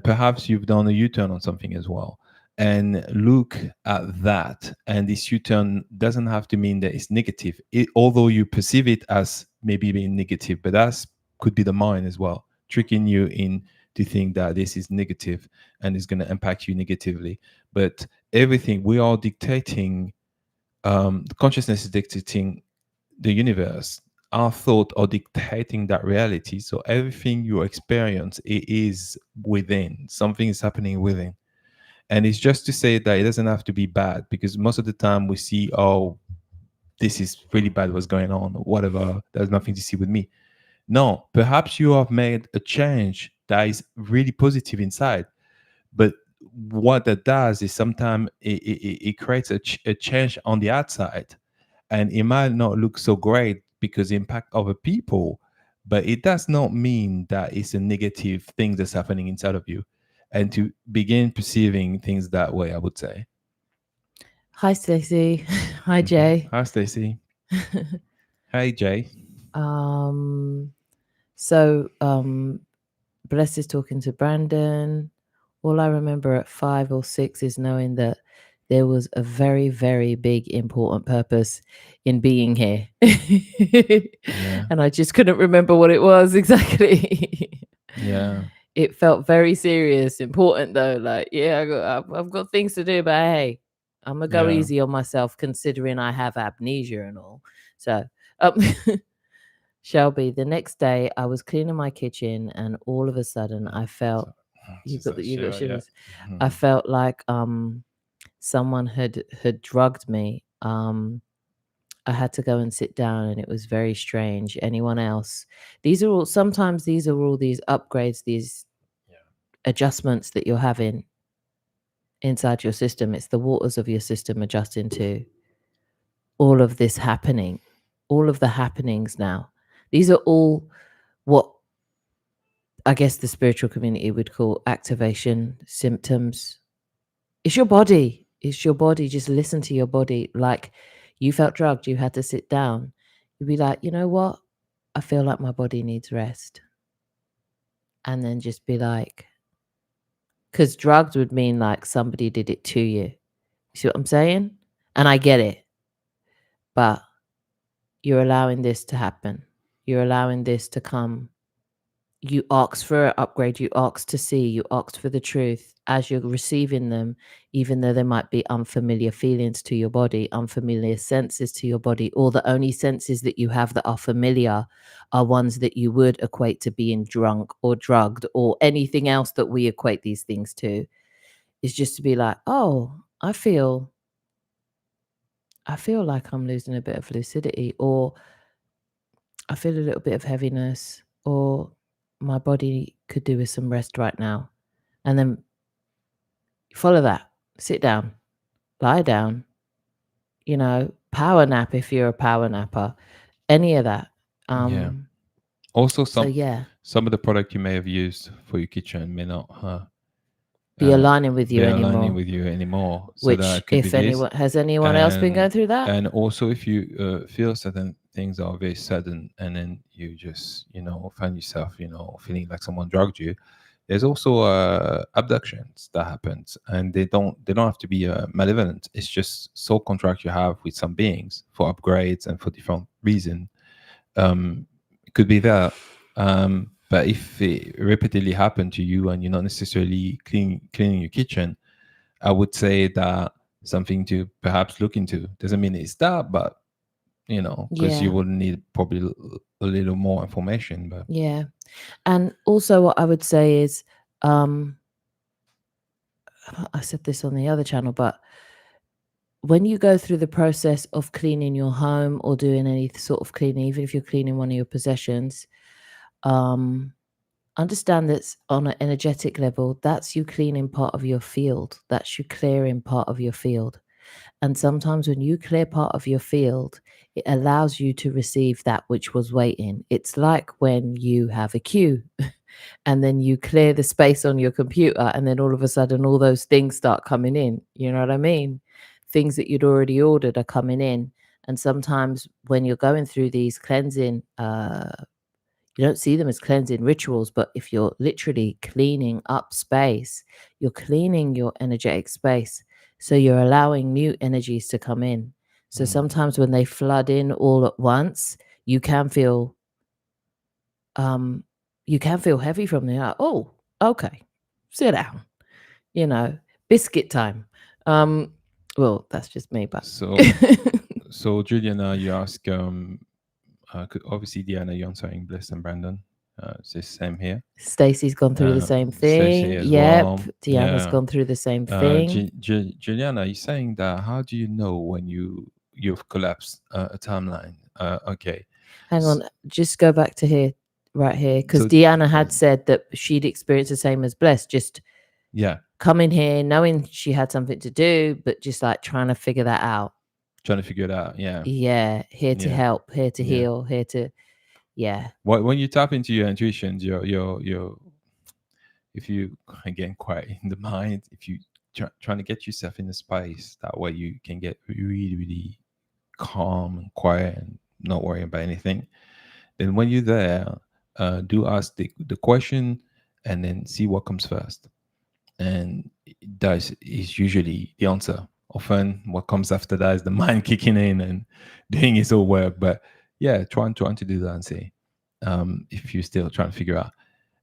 Perhaps you've done a U-turn on something as well. And look at that. And this U-turn doesn't have to mean that it's negative, although you perceive it as maybe being negative, but that could be the mind as well, tricking you in to think that this is negative and is going to impact you negatively. But everything we are dictating, the consciousness is dictating the universe. Our thought are dictating that reality. So everything you experience, it is within. Something is happening within. And it's just to say that it doesn't have to be bad, because most of the time we see, oh, this is really bad, what's going on, or whatever. There's nothing to see with me. No, perhaps you have made a change that is really positive inside. But what that does is sometimes it creates a change on the outside, and it might not look so great because it impact other people, but it does not mean that it's a negative thing that's happening inside of you. And to begin perceiving things that way, I would say. Hi, Stacey. Hi, Jay. Hi, Stacey. Hey, Jay. um, so, Bless is talking to Brandon. All I remember at 5 or 6 is knowing that there was a very, very big, important purpose in being here. Yeah. And I just couldn't remember what it was exactly. Yeah. It felt very serious, important though. Like, yeah, I've got things to do, but hey, I'm gonna go Yeah. easy on myself considering I have amnesia and all. So, um, Shelby, the next day I was cleaning my kitchen and all of a sudden I felt, So, just a you got shiver, yeah. shivers. I felt like someone had drugged me. I had to go and sit down and it was very strange. Anyone else? Sometimes these are all these upgrades, these Yeah. adjustments that you're having inside your system. It's the waters of your system adjusting to all of this happening, all of the happenings now. These are all what I guess the spiritual community would call activation symptoms. It's your body. It's your body. Just listen to your body. Like you felt drugged, you had to sit down. You'd be like, you know what? I feel like my body needs rest. And then just be like, because drugs would mean like somebody did it to you. You see what I'm saying? And I get it. But you're allowing this to happen. You're allowing this to come. You asked for an upgrade, you asked to see, you asked for the truth. As you're receiving them, even though there might be unfamiliar feelings to your body, unfamiliar senses to your body, or the only senses that you have that are familiar are ones that you would equate to being drunk or drugged or anything else that we equate these things to, is just to be like, oh, I feel like I'm losing a bit of lucidity, or I feel a little bit of heaviness, or my body could do with some rest right now. And then follow that. Sit down, lie down, power nap if you're a power napper, any of that. Yeah. Also, So yeah, some of the product you may have used for your kitchen may not be aligning with be you aligning anymore. with you anymore. So that Which, could be if this. anyone has anyone else been And going through that? also if you feel certain things are very sudden, and then you just find yourself feeling like someone drugged you, there's also abductions that happens, and they don't have to be malevolent. It's just soul contract you have with some beings for upgrades and for different reason. It could be that, But if it repeatedly happened to you and you're not necessarily cleaning your kitchen, I would say that something to perhaps look into. Doesn't mean it's that, but because you Yeah, would need probably a little more information. But yeah. And also what I would say is, I said this on the other channel, but when you go through the process of cleaning your home or doing any sort of cleaning, even if you're cleaning one of your possessions, um, understand that on an energetic level, that's you cleaning part of your field. That's you clearing part of your field. And sometimes when you clear part of your field, it allows you to receive that which was waiting. It's like when you have a queue and then you clear the space on your computer, and then all of a sudden all those things start coming in. You know what I mean? Things that you'd already ordered are coming in. And sometimes when you're going through these cleansing, you don't see them as cleansing rituals, but if you're literally cleaning up space, you're cleaning your energetic space. So you're allowing new energies to come in. So mm, sometimes when they flood in all at once, you can feel um heavy from there. Like, oh, okay, sit down, you know, biscuit time. Um, well, that's just me, but so Juliana, you ask, obviously Diana, you're answering Bliss and Brandon. It's the same here. Stacey's gone through the same Stacey thing. as Yep. well. Deanna's Yeah. gone through the same thing. Juliana, you're saying that how do you know when you've collapsed a timeline? Okay. Hang S- on, just go back to here, right here, because So Deanna had said that she'd experienced the same as Bless, just yeah, coming here, knowing she had something to do, but just like trying to figure that out. trying to figure it out. Yeah. Yeah, here to Yeah. help, here to Yeah. heal, here to, yeah. When you tap into your intuitions, your if you again quiet in the mind, if you trying to get yourself in a space that way you can get really really calm and quiet and not worrying about anything, then when you're there, do ask the question and then see what comes first, and that is usually the answer. Often what comes after that is the mind kicking in and doing its own work. But yeah, trying to do that and see, if you're still trying to figure out.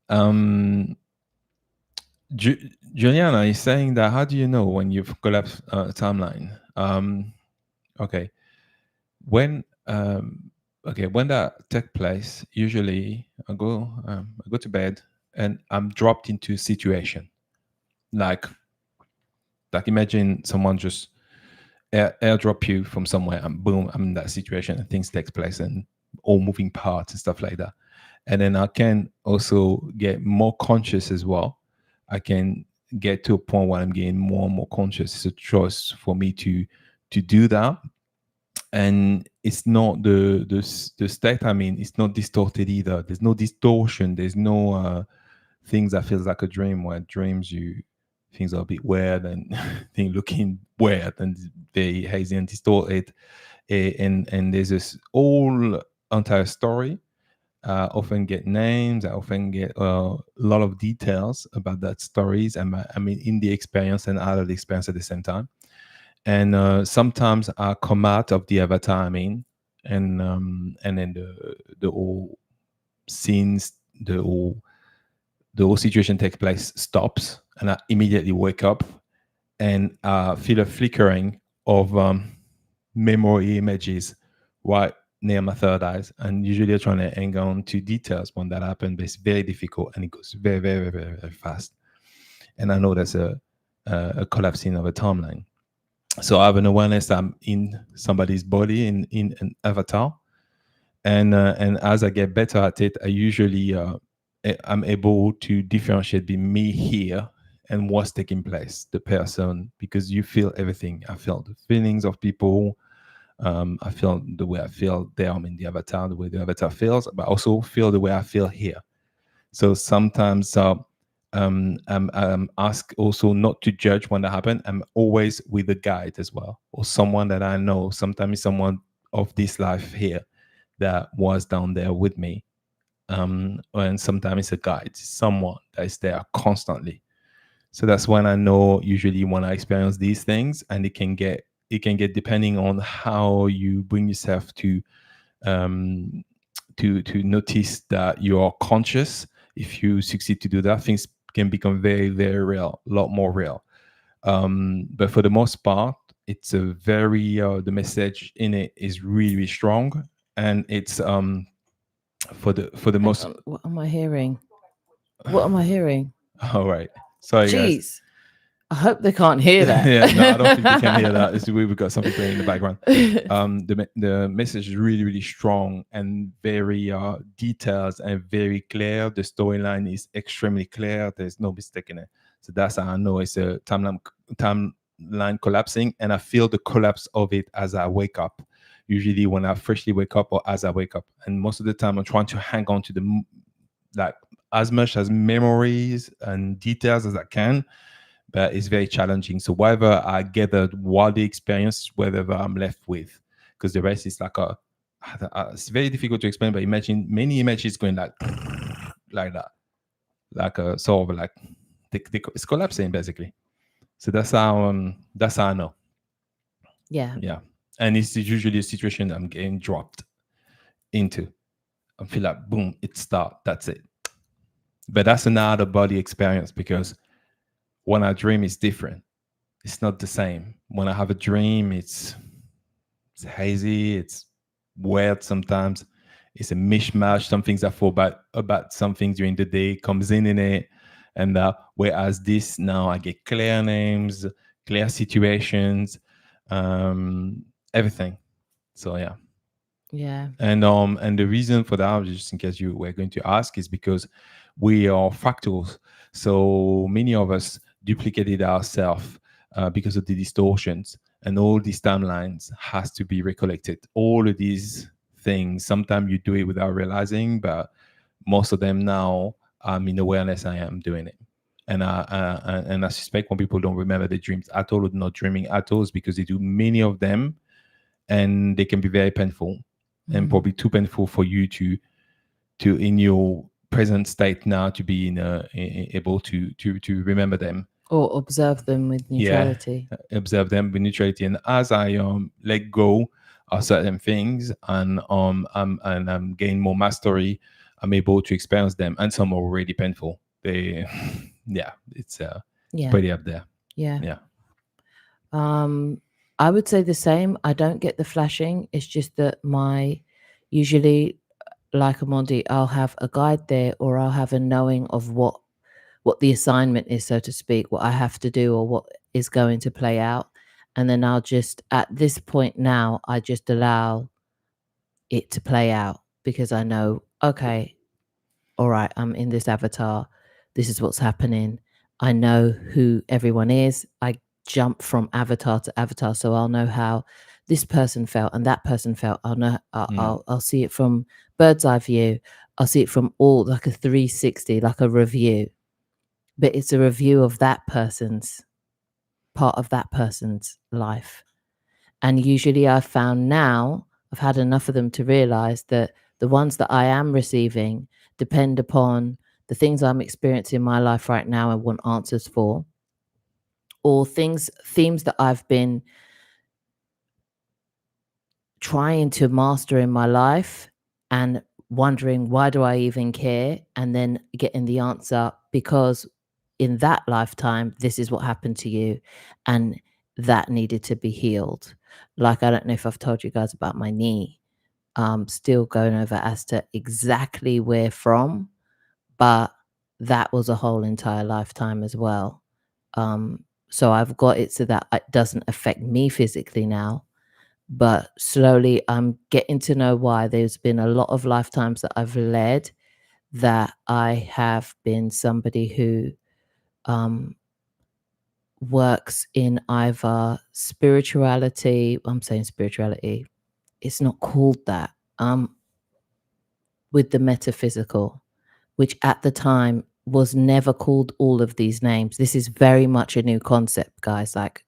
um Juliana is saying that how do you know when you've collapsed a timeline? Okay, when when that take place, usually I go to bed and I'm dropped into a situation like imagine someone just airdrop you from somewhere and boom, I'm in that situation and things takes place and all moving parts and stuff like that. And then I can also get more conscious as well. I can get to a point where I'm getting more and more conscious. It's a choice for me to do that. And it's not the state I'm in, it's not distorted either. There's no distortion, there's no things that feels like a dream, where dreams you things are a bit weird and things looking weird and very hazy and distorted. And there's this whole entire story. Often get names. I often get a lot of details about that stories. I mean, in the experience and out of the experience at the same time. And sometimes I come out of the avatar. I mean, and then the whole scenes, the whole situation takes place, stops, and I immediately wake up and feel a flickering of memory images right near my third eyes. And usually I'm trying to hang on to details when that happens, but it's very difficult and it goes very, very, very, very fast. And I know that's a collapsing of a timeline. So I have an awareness that I'm in somebody's body, in an avatar. And as I get better at it, I usually I'm able to differentiate between me here and what's taking place, the person, because you feel everything. I feel the feelings of people. I feel the way I feel there. I'm in the avatar, the way the avatar feels, but I also feel the way I feel here. So sometimes I'm asked also not to judge when that happens. I'm always with a guide as well, or someone that I know. Sometimes it's someone of this life here that was down there with me. And sometimes it's a guide, someone that is there constantly. So that's when I know usually when I experience these things, and it can get depending on how you bring yourself um, to notice that you are conscious. if you succeed to do that, things can become very, very real, a lot more real. But for the most part, it's a very the message in it is really, really strong, and it's for the Hang most. on, what am I hearing? What am I hearing? All right, sorry guys. Jeez, I hope they can't hear that. Yeah, no, I don't think they can hear that. We've got something playing in the background. The message is really, really strong and very detailed and very clear. The storyline is extremely clear. There's no mistake in it. So that's how I know it's a timeline collapsing, and I feel the collapse of it as I wake up. Usually, when I freshly wake up or as I wake up, and most of the time, I'm trying to hang on to like as much as memories and details as I can, but it's very challenging. So whatever I gathered while the experience, whatever I'm left with, because the rest is like it's very difficult to explain. But imagine many images going like that, like a sort of like it's collapsing basically. So that's how I know. Yeah. Yeah, and it's usually a situation that I'm getting dropped into. I feel like boom, it start. That's it. But that's another body experience because when I dream, it's different. It's not the same. When I have a dream, it's hazy, it's weird sometimes. It's a mishmash. Some things I thought about some things during the day comes in it, and whereas this now I get clear names, clear situations, everything. So yeah. Yeah. And the reason for that, just in case you were going to ask, is because we are fractals. So many of us duplicated ourselves because of the distortions, and all these timelines has to be recollected. All of these things, sometimes you do it without realizing, but most of them now, I'm in awareness. I am doing it. And I suspect when people don't remember their dreams at all or not dreaming at all, is because they do many of them, and they can be very painful, and probably too painful for you to in your present state now to be able to remember them. Or observe them with Yeah, neutrality. observe them with neutrality. And as I let go of certain things, and gain more mastery, I'm able to experience them, and some are already painful. They yeah, it's Yeah. pretty up there. Yeah. Yeah. I would say the same. I don't get the flashing. It's just that usually, like Omondi, I'll have a guide there, or I'll have a knowing of what the assignment is, so to speak, what I have to do or what is going to play out. And then I'll just, at this point now, I just allow it to play out, because I know, okay, all right, I'm in this avatar. This is what's happening. I know who everyone is. I jump from avatar to avatar, so I'll know how this person felt and that person felt. I'll know. I'll see it from bird's eye view. I'll see it from all, like a 360, like a review. But it's a review of that person's part of that person's life. And usually I've found now, I've had enough of them to realize that the ones that I am receiving depend upon the things I'm experiencing in my life right now and want answers for, or themes that I've been trying to master in my life and wondering, why do I even care? And then getting the answer, because in that lifetime, this is what happened to you, and that needed to be healed. Like, I don't know if I've told you guys about my knee. Still going over as to exactly where from, but that was a whole entire lifetime as well. So I've got it so that it doesn't affect me physically now, but slowly I'm getting to know why. There's been a lot of lifetimes that I've led that I have been somebody who works in either spirituality. I'm saying spirituality. It's not called that. With the metaphysical, which at the time was never called all of these names. This is very much a new concept, guys. Like,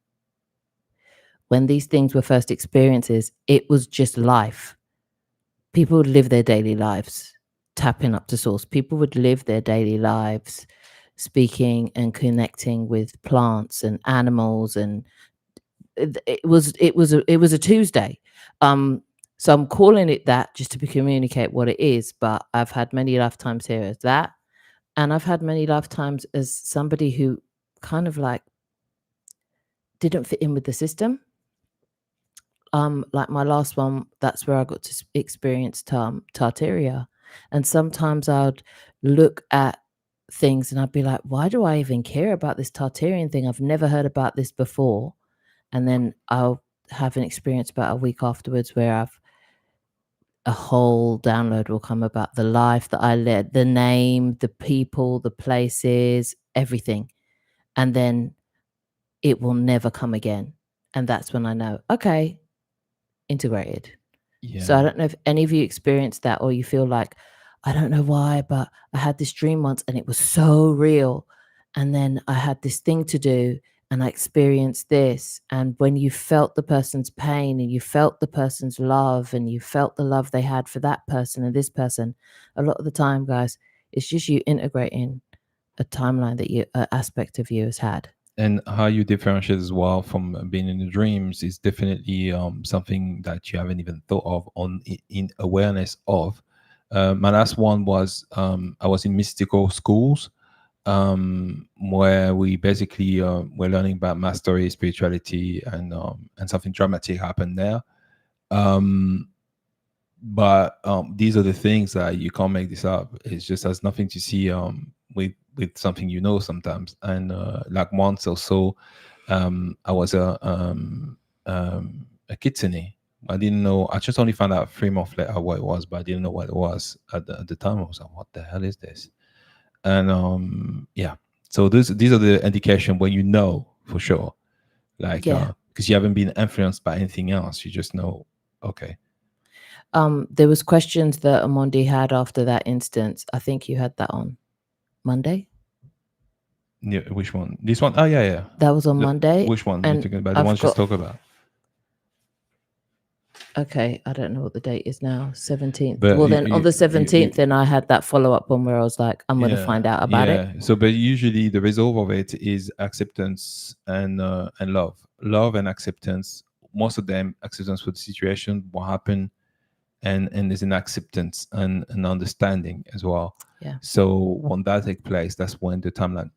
when these things were first experiences, it was just life. People would live their daily lives tapping up to source. People would live their daily lives speaking and connecting with plants and animals, and it was a Tuesday. So I'm calling it that just to communicate what it is, but I've had many lifetimes here as that. And I've had many lifetimes as somebody who kind of like didn't fit in with the system. Like my last one, that's where I got to experience Tartaria. And sometimes I'd look at things and I'd be like, why do I even care about this Tartarian thing? I've never heard about this before. And then I'll have an experience about a week afterwards where a whole download will come about the life that I led, the name, the people, the places, everything. And then it will never come again. And that's when I know, okay, integrated. So I Yeah. don't know if any of you experienced that, or you feel like, I don't know why, but I had this dream once and it was so real. And then I had this thing to do and I experienced this. And when you felt the person's pain and you felt the person's love and you felt the love they had for that person and this person, a lot of the time, guys, it's just you integrating a timeline that an aspect of you has had. And how you differentiate as well from being in the dreams is definitely something that you haven't even thought of on in awareness of. My last one was I was in mystical schools, where we basically were learning about mastery, spirituality, and something dramatic happened there. Um, but these are the things that you can't make this up. It just has nothing to see with something sometimes. And like once or so, I was a kitsune. I didn't know. I just only found out 3 months later what it was, but I didn't know what it was at the time. I was like, "What the hell is this?" And yeah. So these are the indication when you know for sure, like Yeah. because you haven't been influenced by anything else. You just know, okay. There was questions that Omondi had after that instance. I think you had that on Monday. Yeah, which one? This one? Oh yeah, yeah. That was on Monday, Which one you're and talking about? The I've ones just got. talk about. Okay, I don't know what the date is now. 17th. But Well, then on the 17th, you then I had that follow up one where I was like, I'm going to yeah, find out about it. yeah. So, but usually the result of it is acceptance and love, love and acceptance. Most of them acceptance for the situation, what happened, and there's an acceptance and an understanding as well. Yeah. So when that takes place, that's when the timeline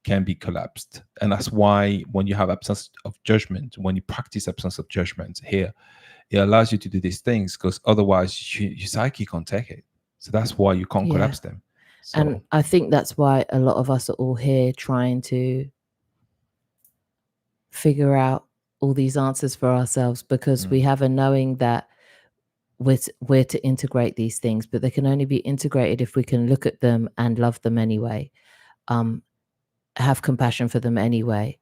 can be collapsed, and that's why when you have absence of judgment, when you practice absence of judgment here, it allows you to do these things because otherwise your psyche can't take it. So that's why you can't Yeah. collapse them. And So I think that's why a lot of us are all here trying to figure out all these answers for ourselves, because we have a knowing that we're to integrate these things, but they can only be integrated if we can look at them and love them anyway, have compassion for them anyway,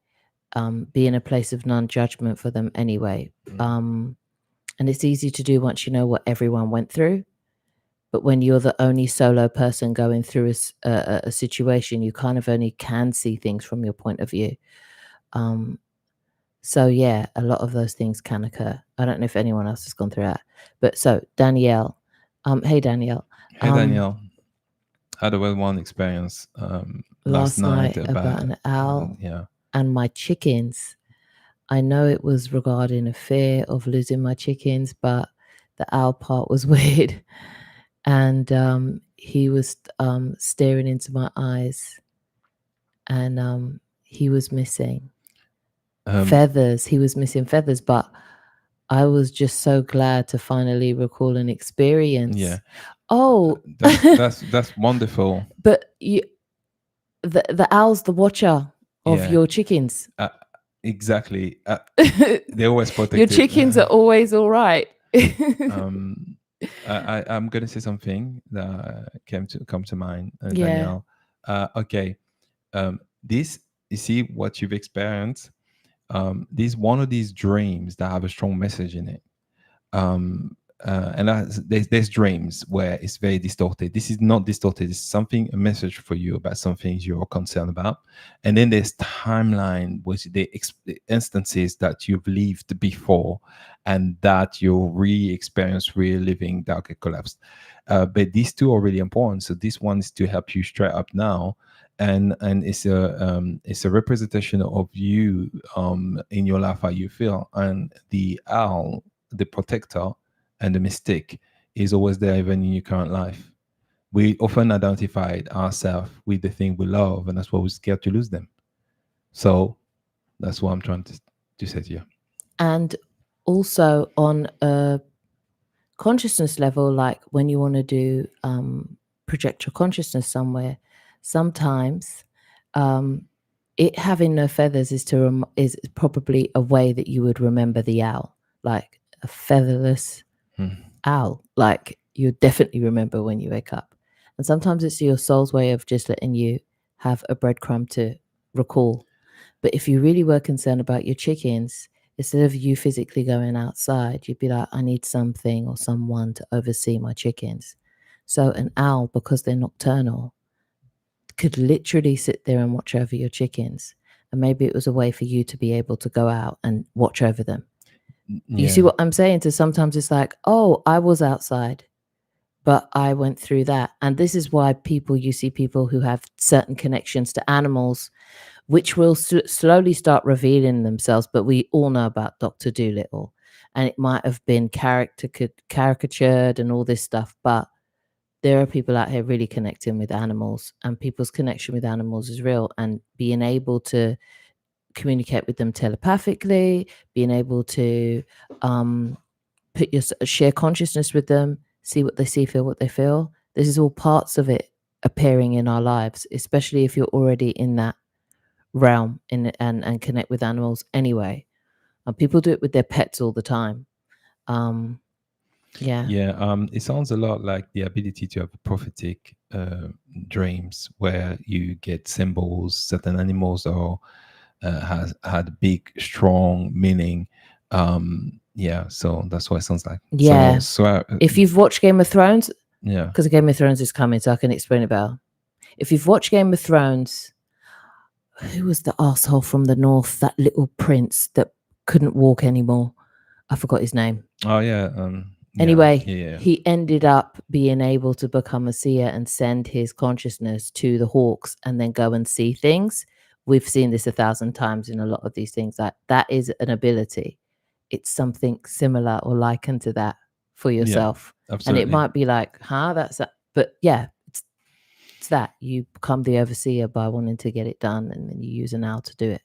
be in a place of non-judgment for them anyway. And it's easy to do once you know what everyone went through. But when you're the only solo person going through a situation, you kind of only can see things from your point of view. So yeah, a lot of those things can occur. I don't know if anyone else has gone through that. But so Danielle, hey Danielle, hey Danielle, had a well one experience last last night night about about an owl yeah. and my chickens. I know it was regarding a fear of losing my chickens, but the owl part was weird. And he was staring into my eyes, and he was missing feathers. He was missing feathers, but I was just so glad to finally recall an experience. Yeah. Oh, That's wonderful. but the owl's the watcher of Yeah. your chickens. Exactly. They always Your protected. chickens are always all right. I'm gonna say something that come to mind, Yeah, Danielle. Okay. This, you see what you've experienced. This one of these dreams that have a strong message in it. And there's dreams where it's very distorted. This is not distorted. It's something, a message for you about some things you're concerned about. And then there's timeline, which the instances that you've lived before and that you re-experience, reliving that get collapsed. But these two are really important. So this one is to help you straight up now, and it's a representation of you in your life, how you feel. And the owl, the protector, and the mystic is always there even in your current life. we often identified ourselves with the thing we love, and that's why we're scared to lose them. So that's what I'm trying to say to you. And also on a consciousness level, like when you want to do project your consciousness somewhere, sometimes it having no feathers is probably a way that you would remember the owl, like a featherless owl. Like you definitely remember when you wake up. And sometimes it's your soul's way of just letting you have a breadcrumb to recall. But if you really were concerned about your chickens, instead of you physically going outside, you'd be like, I need something or someone to oversee my chickens. So an owl, because they're nocturnal, could literally sit there and watch over your chickens. And maybe it was a way for you to be able to go out and watch over them. You see Yeah. what I'm saying? So sometimes it's like, oh, I was outside, but I went through that. And this is why you see people who have certain connections to animals, which will slowly start revealing themselves. But we all know about Dr. Dolittle, and it might have been caricatured and all this stuff. But there are people out here really connecting with animals, and people's connection with animals is real. And being able to communicate with them telepathically, being able to share consciousness with them, see what they see, feel what they feel. This is all parts of it appearing in our lives, especially if you're already in that realm and connect with animals anyway. People do it with their pets all the time. Yeah. Yeah, it sounds a lot like the ability to have prophetic dreams where you get symbols, certain animals or has had big, strong meaning. Yeah, so that's what it sounds like. Yeah. So If you've watched Game of Thrones, yeah. because Game of Thrones is coming, so I can explain it better. If you've watched Game of Thrones, who was the asshole from the north, that little prince that couldn't walk anymore? I forgot his name. Oh yeah. Anyway, Yeah. he ended up being able to become a seer and send his consciousness to the hawks and then go and see things. We've seen this 1,000 times in a lot of these things. That is an ability. It's something similar or likened to that for yourself. Absolutely. And it might be like, that's that. But yeah, it's that. You become the overseer by wanting to get it done, and then you use an owl to do it.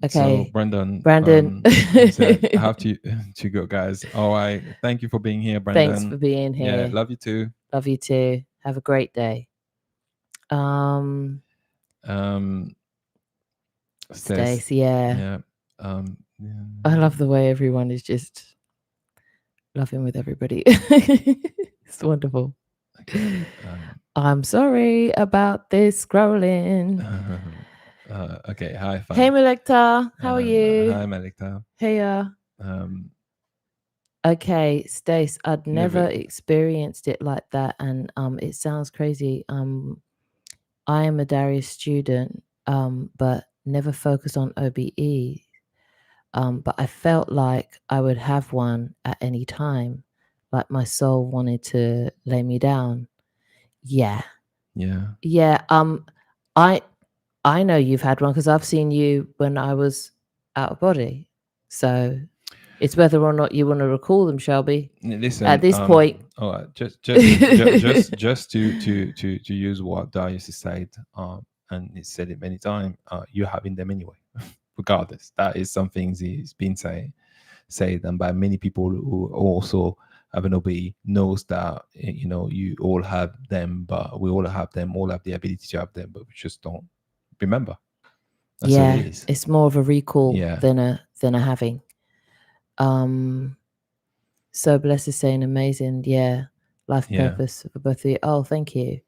Okay. So Brandon, said I have to go, guys. All right. Thank you for being here, Brandon. Thanks for being here. Yeah, love you too. Love you too. Have a great day. Stace, yeah. Yeah. I love the way everyone is just loving with everybody. It's wonderful. Okay. I'm sorry about this scrolling. Okay. Hi. Fine. Hey, Melekta. How are you? Hi, Melekta. Hey, okay, Stace, I'd never experienced it like that, and it sounds crazy. I am a Darius student, but never focused on OBE. But I felt like I would have one at any time, like my soul wanted to lay me down. Yeah. I know you've had one because I've seen you when I was out of body. So it's whether or not you want to recall them, Shelby. Listen, at this point. All right, just to use what Darius has said, and he said it many times. You're having them anyway, regardless. That is something he's been said, and by many people who also have an OBE knows that you all have them, but we all have them, all have the ability to have them, but we just don't remember. That's all it is. It's more of a recall than a having. So Bless is saying amazing, life purpose for both of you. Oh, thank you.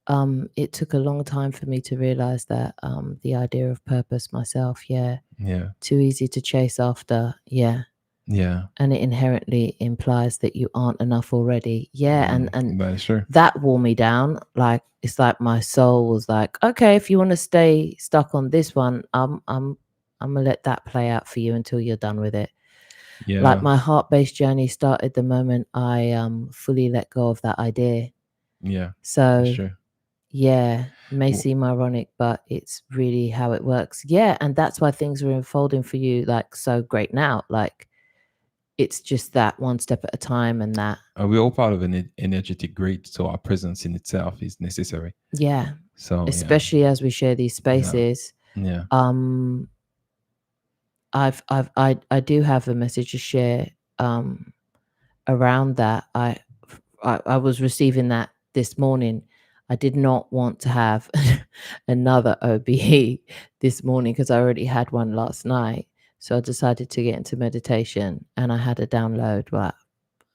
It took a long time for me to realize that the idea of purpose myself, too easy to chase after, and it inherently implies that you aren't enough already, and that's true. That wore me down. Like it's like my soul was like, okay, if you want to stay stuck on this one, I'm gonna let that play out for you until you're done with it. Like my heart-based journey started the moment I fully let go of that idea. So that's true. It may seem ironic, but it's really how it works. And that's why things are unfolding for you like so great now. Like it's just that one step at a time, and that, We're all part of an energetic grid, so our presence in itself is necessary. yeah, So yeah, especially as we share these yeah, spaces. yeah. um I do have a message to share around that. I was receiving that this morning. I did not want to have another OBE this morning because I already had one last night. So I decided to get into meditation, and I had a download, but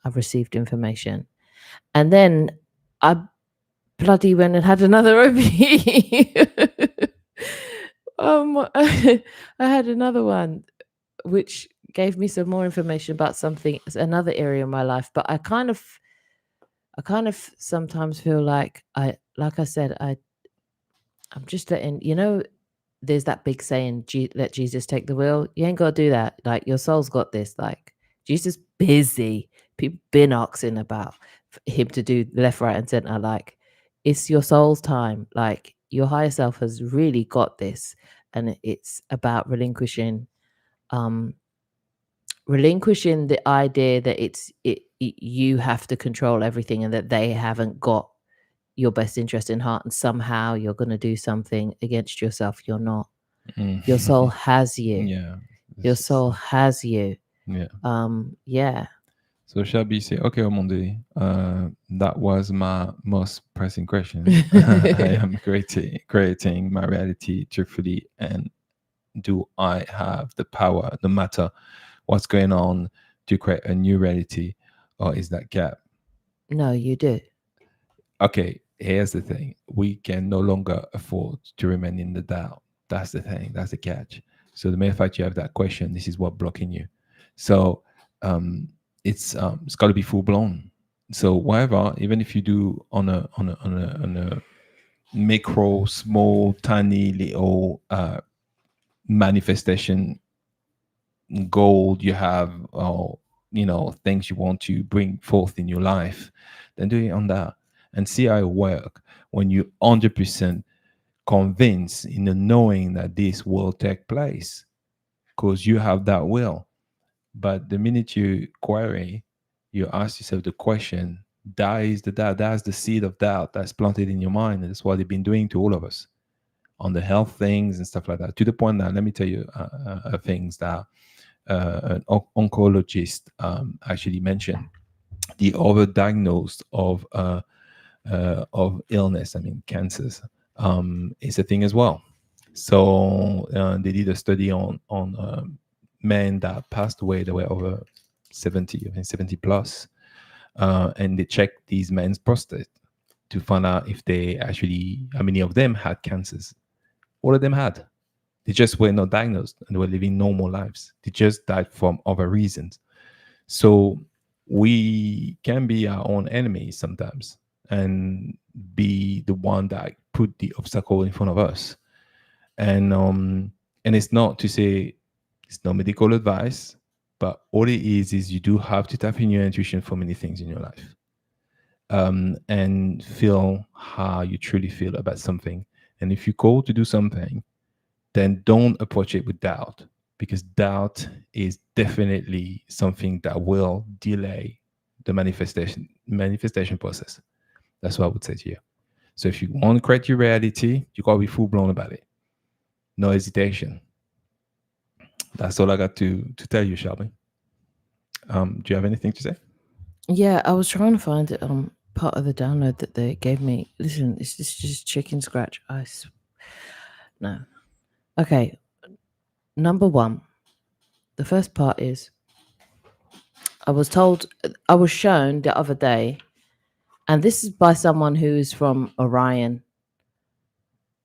I've received information. And then I bloody went and had another OBE. I had another one which gave me some more information about something, another area of my life. But I kind of sometimes feel like I said, I'm just letting, there's that big saying, let Jesus take the wheel. You ain't got to do that. Like, your soul's got this. Like, Jesus busy. People been asking about him to do left, right, and center. Like, it's your soul's time. Like, your higher self has really got this, and it's about um relinquishing the idea that you have to control everything, and that they haven't got your best interest in heart, and somehow you're going to do something against yourself. You're not. Mm. Your soul has you. Yeah, Your it's just, soul has you. yeah. Yeah. So Shelby say, okay, Omondi, that was my most pressing question. I am creating my reality truthfully, and do I have the power, no matter what's going on, to create a new reality, or is that gap? No, you do. Okay, here's the thing: we can no longer afford to remain in the doubt. That's the thing. That's the catch. So the mere fact you have that question, this is what blocking you. So um, it's got to be full blown. So whatever, even if you do on a micro, small, tiny little manifestation goal you have, or things you want to bring forth in your life, then do it on that and see how it work when you 100% convinced in the knowing that this will take place, because you have that will. But the minute you query, you ask yourself the question, that is the doubt, that's the seed of doubt that's planted in your mind, and that's what they've been doing to all of us on the health things and stuff like that, to the point that, let me tell you, things that an oncologist actually mentioned: the overdiagnosed of illness, I mean cancers, is a thing as well. So they did a study on men that passed away that were over 70, I mean 70 plus, and they checked these men's prostate to find out if they actually, how many of them had cancers. All of them had. They just were not diagnosed and they were living normal lives. They just died from other reasons. So we can be our own enemy sometimes and be the one that put the obstacle in front of us. And it's not to say it's not medical advice, but all it is you do have to tap in your intuition for many things in your life, and feel how you truly feel about something. And if you call to do something, then don't approach it with doubt, because doubt is definitely something that will delay the manifestation process. That's what I would say to you. So if you want to create your reality, you gotta be full blown about it. No hesitation. That's all I got to tell you, Shelby. Do you have anything to say? Yeah, I was trying to find part of the download that they gave me. Listen, it's just chicken scratch. No. Okay. Number one, the first part is, I was shown the other day, and this is by someone who is from Orion.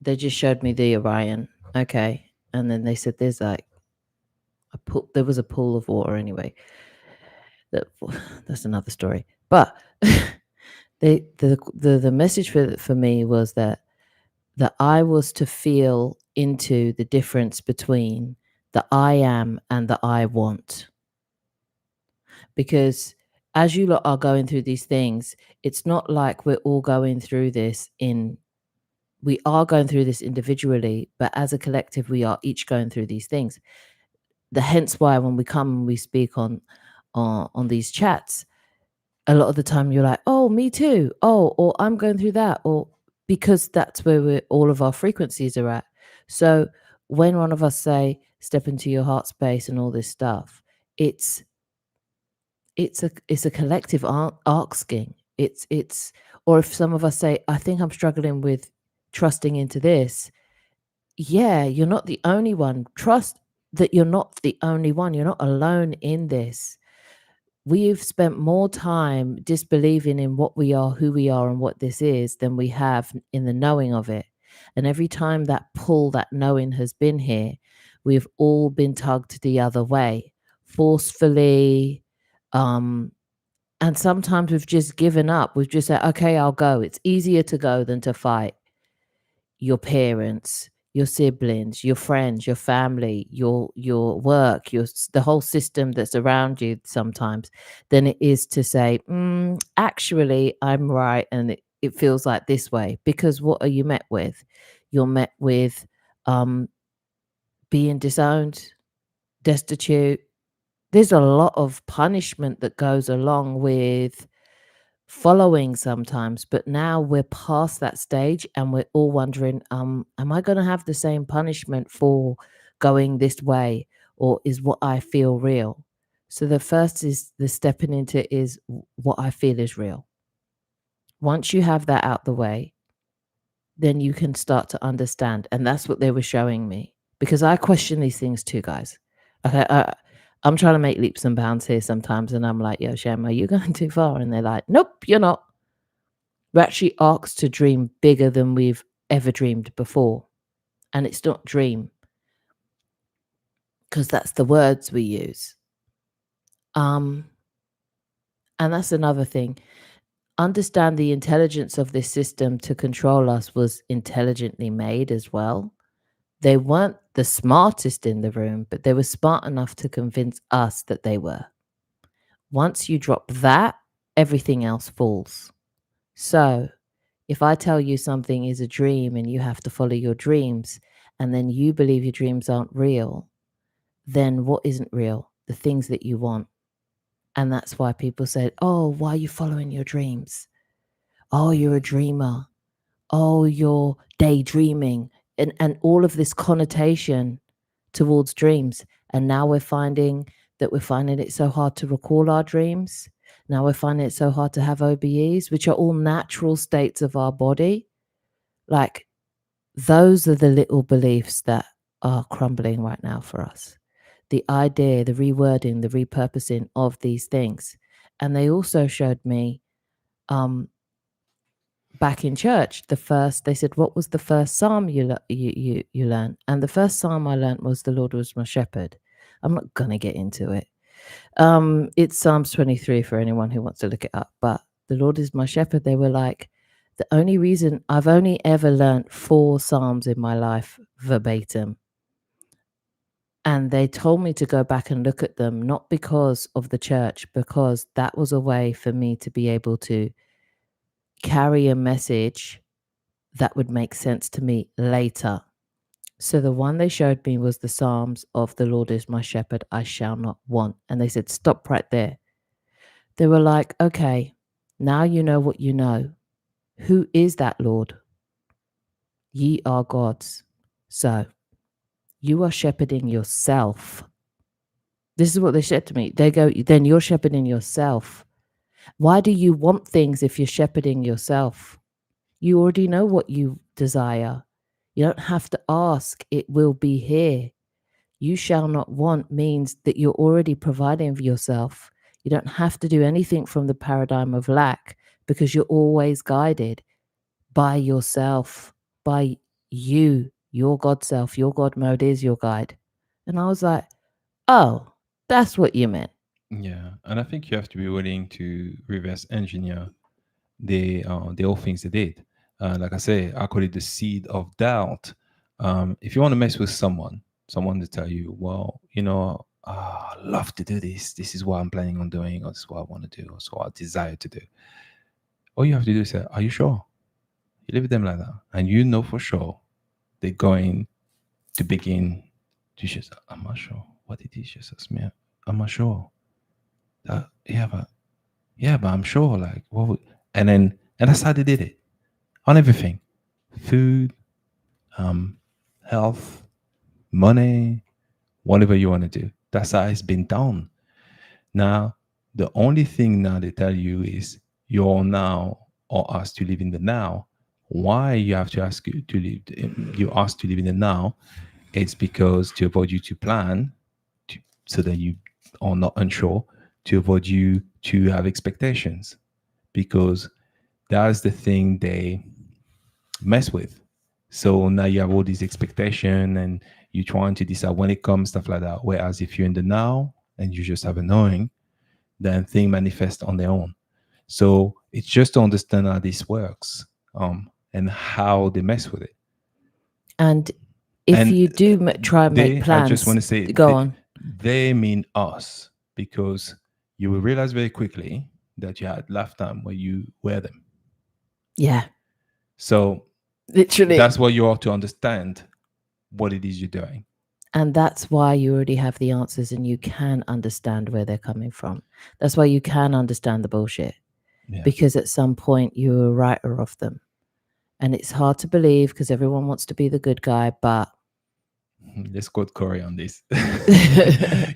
They just showed me the Orion. Okay. And then they said there's like there was a pool of water anyway. That's another story. But the message for me was that I was to feel into the difference between the I am and the I want. Because as you lot are going through these things, it's not like we're all going through this we are going through this individually, but as a collective, we are each going through these things. Hence why when we come and we speak on on these chats, a lot of the time you're like, oh, me too. Oh, or I'm going through that, or because that's where all of our frequencies are at. So when one of us say, step into your heart space and all this stuff, it's it's a collective asking. It's or if some of us say, I think I'm struggling with trusting into this. Yeah, you're not the only one. Trust that you're not the only one. You're not alone in this. We've spent more time disbelieving in what we are, who we are, and what this is than we have in the knowing of it. And every time that pull, that knowing has been here, we've all been tugged the other way, forcefully. Um, and sometimes we've just given up. We've just said, okay, I'll go. It's easier to go than to fight your parents, your siblings, your friends, your family, your work, the whole system that's around you sometimes, than it is to say, actually, I'm right, and it feels like this way. Because what are you met with? You're met with um, being disowned, destitute. There's a lot of punishment that goes along with following sometimes, but now we're past that stage and we're all wondering, am I going to have the same punishment for going this way, or is what I feel real? So the first is the stepping into is what I feel is real. Once you have that out the way, then you can start to understand. And that's what they were showing me, because I question these things too, guys. Okay, I'm trying to make leaps and bounds here sometimes, and I'm like, yo, Shem, are you going too far? And they're like, nope, you're not. We're actually asked to dream bigger than we've ever dreamed before. And it's not dream, because that's the words we use. And that's another thing. Understand the intelligence of this system to control us was intelligently made as well. They weren't the smartest in the room, but they were smart enough to convince us that they were. Once you drop that, everything else falls. So if I tell you something is a dream and you have to follow your dreams, and then you believe your dreams aren't real, then what isn't real? The things that you want. And that's why people said, oh, why are you following your dreams? Oh, you're a dreamer. Oh, you're daydreaming. And all of this connotation towards dreams. And now we're finding it so hard to recall our dreams. Now we're finding it so hard to have OBEs, which are all natural states of our body. Like, those are the little beliefs that are crumbling right now for us. The idea, the rewording, the repurposing of these things. And they also showed me back in church, they said, what was the first psalm you learned? And the first psalm I learned was, the Lord was my shepherd. I'm not going to get into it. It's Psalms 23 for anyone who wants to look it up. But the Lord is my shepherd. They were like, the only reason I've only ever learnt 4 psalms in my life verbatim. And they told me to go back and look at them, not because of the church, because that was a way for me to be able to carry a message that would make sense to me later. So the one they showed me was the Psalms of, the Lord is my shepherd, I shall not want. And they said, stop right there. They were like, okay, now you know what you know. Who is that Lord? Ye are gods. So you are shepherding yourself. This is what they said to me. They go, then you're shepherding yourself. Why do you want things if you're shepherding yourself? You already know what you desire. You don't have to ask. It will be here. You shall not want means that you're already providing for yourself. You don't have to do anything from the paradigm of lack, because you're always guided by yourself, by you, your God self. Your God mode is your guide. And I was like, oh, that's what you meant. Yeah, and I think you have to be willing to reverse engineer the old things they did. Like I say, I call it the seed of doubt. If you want to mess with someone to tell you, well, I love to do this. This is what I'm planning on doing, or this is what I want to do, or so I desire to do. All you have to do is say, "Are you sure?" You leave them like that, and you know for sure they're going to begin to just, "I'm not sure. What did he just ask me? I'm not sure." Yeah, but I'm sure, like, and that's how they did it on everything: food, um, health, money, whatever you want to do. That's how it's been done. Now, the only thing now they tell you is you're now or asked to live in the now. Why you have to ask you to live? You asked to live in the now. It's because to avoid you to plan, so that you are not unsure, to avoid you to have expectations, because that's the thing they mess with. So now you have all these expectation and you're trying to decide when it comes, stuff like that. Whereas if you're in the now and you just have a knowing, then things manifest on their own. So it's just to understand how this works, and how they mess with it. And if And you do try and make I just want plans, to say, go on. they mean us, because you will realize very quickly that you had lifetime where you wear them. Yeah, So literally. that's what you ought to understand what it is you're doing. And that's why you already have the answers and you can understand where they're coming from. That's why you can understand the bullshit, Yeah. because at some point you were a writer of them. And it's hard to believe because everyone wants to be the good guy, but Let's quote Corey on this.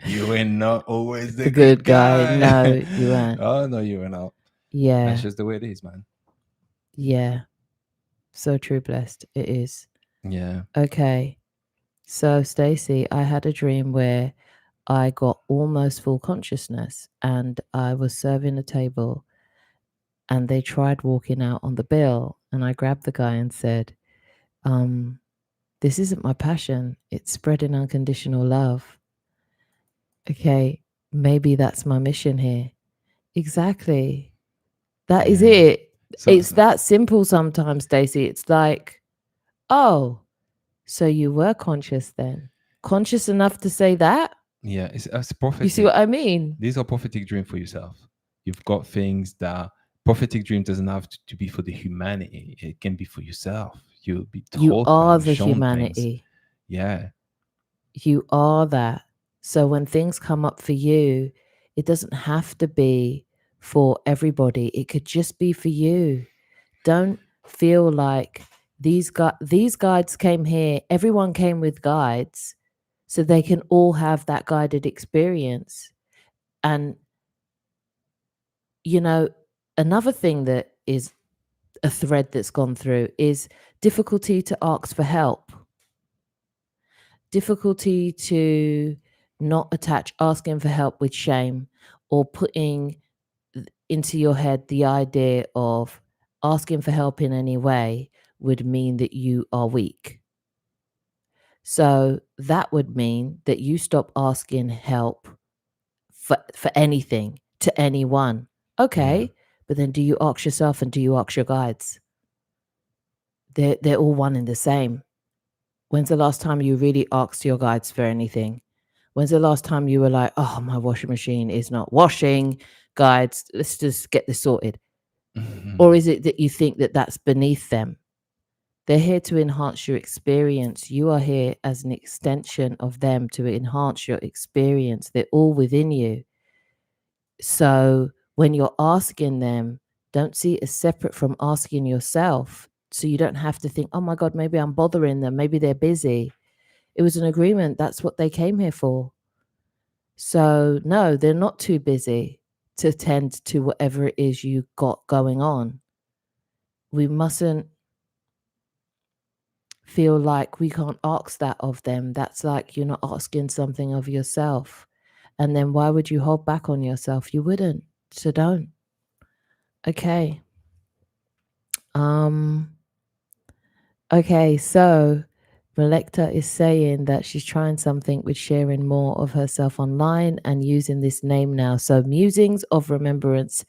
You were not always the the good good guy. guy. No, you weren't. Oh no, you were not. That's Yeah, just the way it is, man. yeah. So true, blessed. It is. Yeah. Okay. So, Stacey, I had a dream where I got almost full consciousness and I was serving a table and they tried walking out on the bill. And I grabbed the guy and said, um, this isn't my passion. It's spreading unconditional love. Okay. Maybe that's my mission here. Exactly. That is Yeah. it. So, It's that simple sometimes, Stacey. It's like, oh, so you were conscious then? Conscious enough to say that? yeah, it's You see prophetic. what I mean? These are prophetic dream for yourself. You've got things that prophetic dream doesn't have to be for the humanity. It can be for yourself. You'll be You taught are things, the shown things. humanity. Yeah. You are that. So when things come up for you, it doesn't have to be for everybody. It could just be for you. Don't feel like these guides came here. Everyone came with guides, so they can all have that guided experience. And you know, another thing that is a thread that's gone through is difficulty to ask for help, difficulty to not attach asking for help with shame, or putting into your head the idea of asking for help in any way would mean that you are weak. So that would mean that you stop asking help for anything to anyone. Yeah. Okay, but then do you ask yourself and do you ask your guides? They're all one and the same. When's the last time you really asked your guides for anything? When's the last time you were like, oh, my washing machine is not washing, guides, let's just get this sorted? Or is it that you think that that's beneath them? They're here to enhance your experience. You are here as an extension of them to enhance your experience. They're all within you. So when you're asking them, don't see it as separate from asking yourself. So you don't have to think, oh my God, maybe I'm bothering them. Maybe they're busy. It was an agreement. That's what they came here for. So no, they're not too busy to tend to whatever it is you got going on. We mustn't feel like we can't ask that of them. That's like you're not asking something of yourself. And then why would you hold back on yourself? You wouldn't. So don't. Okay. Um okay, so Melekta is saying that she's trying something with sharing more of herself online and using this name now. So Musings of Remembrance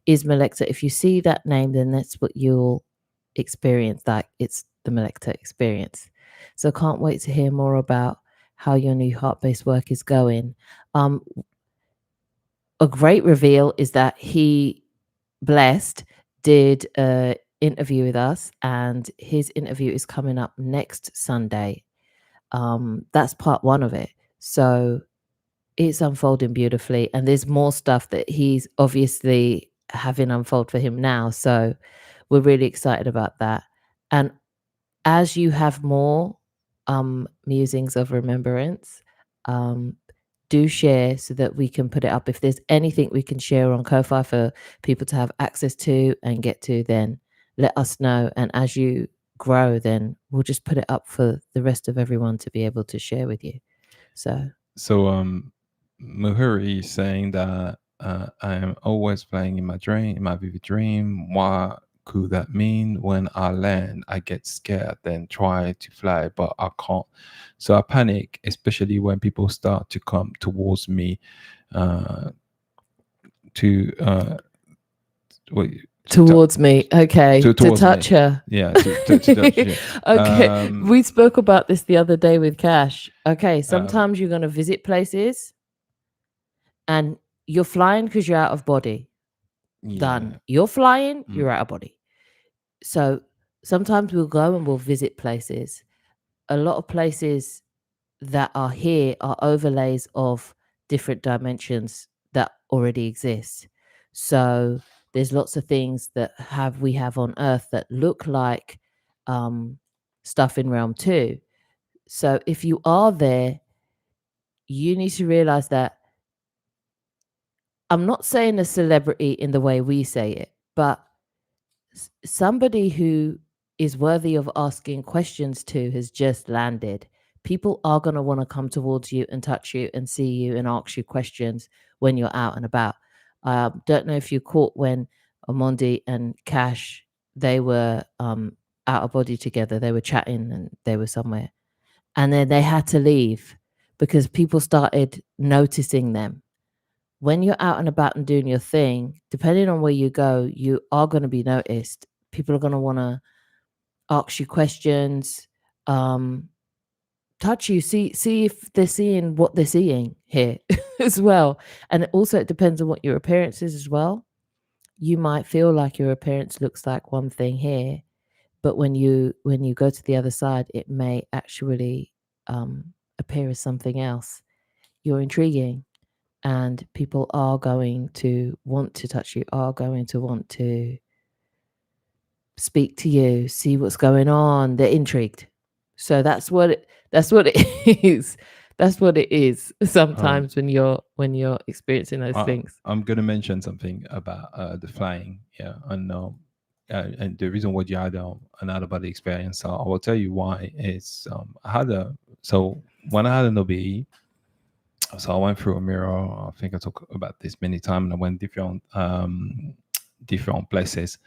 is Melekta. If you see that name, then that's what you'll experience. Like it's the Melekta experience. So can't wait to hear more about how your new heart-based work is going. A great reveal is that he blessed did a interview with us, and his interview is coming up next Sunday. That's part one of it. So it's unfolding beautifully, and there's more stuff that he's obviously having unfold for him now. So we're really excited about that. And as you have more musings of remembrance, um, do share so that we can put it up. If there's anything we can share on Ko-Fi for people to have access to and get to, then let us know. And as you grow, then we'll just put it up for the rest of everyone to be able to share with you. So Muhuri is saying that I am always flying in my dream, in my vivid dream. What could that mean? When I land, I get scared, then try to fly, but I can't. So I panic, especially when people start to come towards me. Uh, to what, towards me, okay, to towards touch me. her. Yeah, to touch you. Okay, we spoke about this the other day with Cash. Okay, sometimes you're going to visit places and you're flying because you're out of body. Done. You're flying, you're out of body. So sometimes we'll go and we'll visit places. A lot of places that are here are overlays of different dimensions that already exist. So there's lots of things that we have on Earth that look like stuff in realm 2. So if you are there, you need to realize that I'm not saying a celebrity in the way we say it, but somebody who is worthy of asking questions to has just landed. People are going to want to come towards you and touch you and see you and ask you questions when you're out and about. Don't know if you caught when Omondi and Cash, they were out of body together. They were chatting and they were somewhere. And then they had to leave because people started noticing them. When you're out and about and doing your thing, depending on where you go, you are going to be noticed. People are going to want to ask you questions, touch you, see if they're seeing what they're seeing here as well. And also it depends on what your appearance is as well. You might feel like your appearance looks like one thing here, but when you go to the other side, it may actually appear as something else. You're intriguing, and people are going to want to touch you, are going to want to speak to you, see what's going on. They're intrigued. So that's what it is. That's what it is sometimes when you're experiencing those things. I'm going to mention something about the flying. Yeah, and the reason why you had an out of body experience. So I will tell you why. It's I had so when I had an OBE, so I went through a mirror. I think I talked about this many times, and I went different places.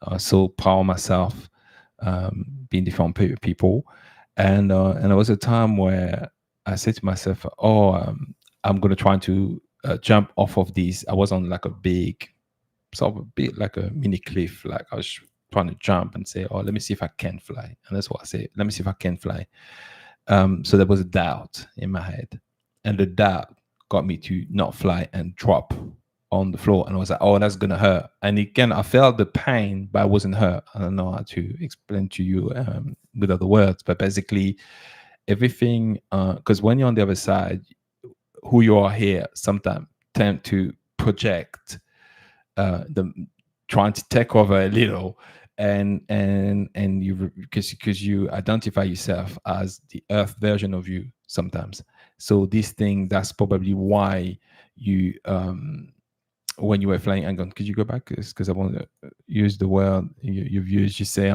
I saw power myself, being different people, and there was a time where I said to myself, "Oh, I'm going to try to jump off of these." I was on like a big, sort of a bit like a mini cliff. Like I was trying to jump and say, "Oh, let me see if I can fly." And that's what I say. Let me see if I can fly. So there was a doubt in my head, and the doubt got me to not fly and drop on the floor. And I was like, "Oh, that's gonna hurt." And again, I felt the pain, but I wasn't hurt. I don't know how to explain to you with other words, but basically, everything. Because when you're on the other side, who you are here sometimes tend to project the trying to take over a little, and you, because you identify yourself as the earth version of you sometimes. So this thing, that's probably why you when you were flying, hang on, could you go back, because I want to use the word you've used. You say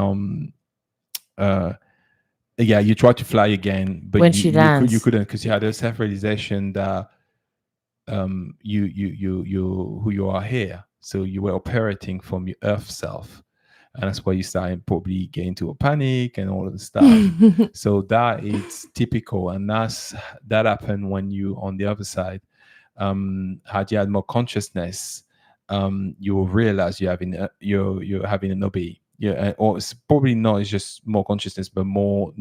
yeah, you tried to fly again, but when she lands, you couldn't, because you had a self-realization that you who you are here. So you were operating from your earth self, and that's why you started probably getting into a panic and all of the stuff. So that is typical, and that happened when you on the other side. Had you had more consciousness, you will realize you're having an OB. Yeah, or it's probably not. It's just more consciousness, but more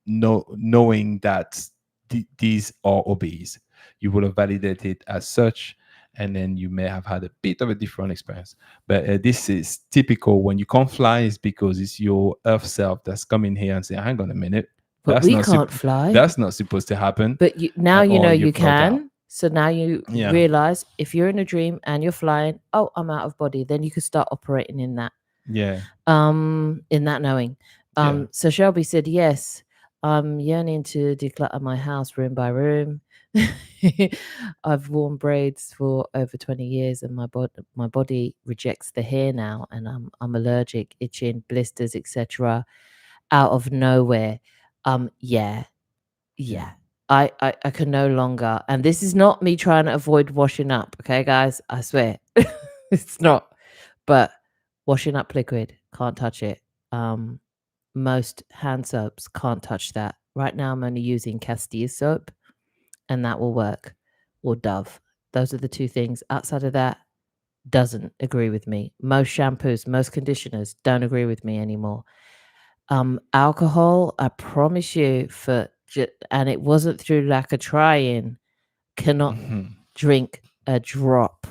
knowing that these are OBs. You would have validated as such, and then you may have had a bit of a different experience. But this is typical. When you can't fly, is because it's your earth self that's coming here and saying, "Hang on a minute, but we can't fly. That's not supposed to happen." But now you know you can. So now you Yeah. realize if you're in a dream and you're flying, oh, I'm out of body, then you can start operating Yeah. in that knowing. Yeah. So Shelby said, yes, I'm yearning to declutter my house room by room. I've worn braids for over 20 years and my body rejects the hair now, and I'm allergic, itching, blisters, etc. out of nowhere. Yeah, Yeah. yeah. I can no longer, and this is not me trying to avoid washing up, okay, guys? I swear. It's not. But washing up liquid, can't touch it. Um, most hand soaps can't touch that. Right now, I'm only using Castile soap, and that will work, or Dove. Those are the two things. Outside of that, doesn't agree with me. Most shampoos, most conditioners don't agree with me anymore. Alcohol, I promise you, and it wasn't through lack of trying, cannot Mhm. drink a drop.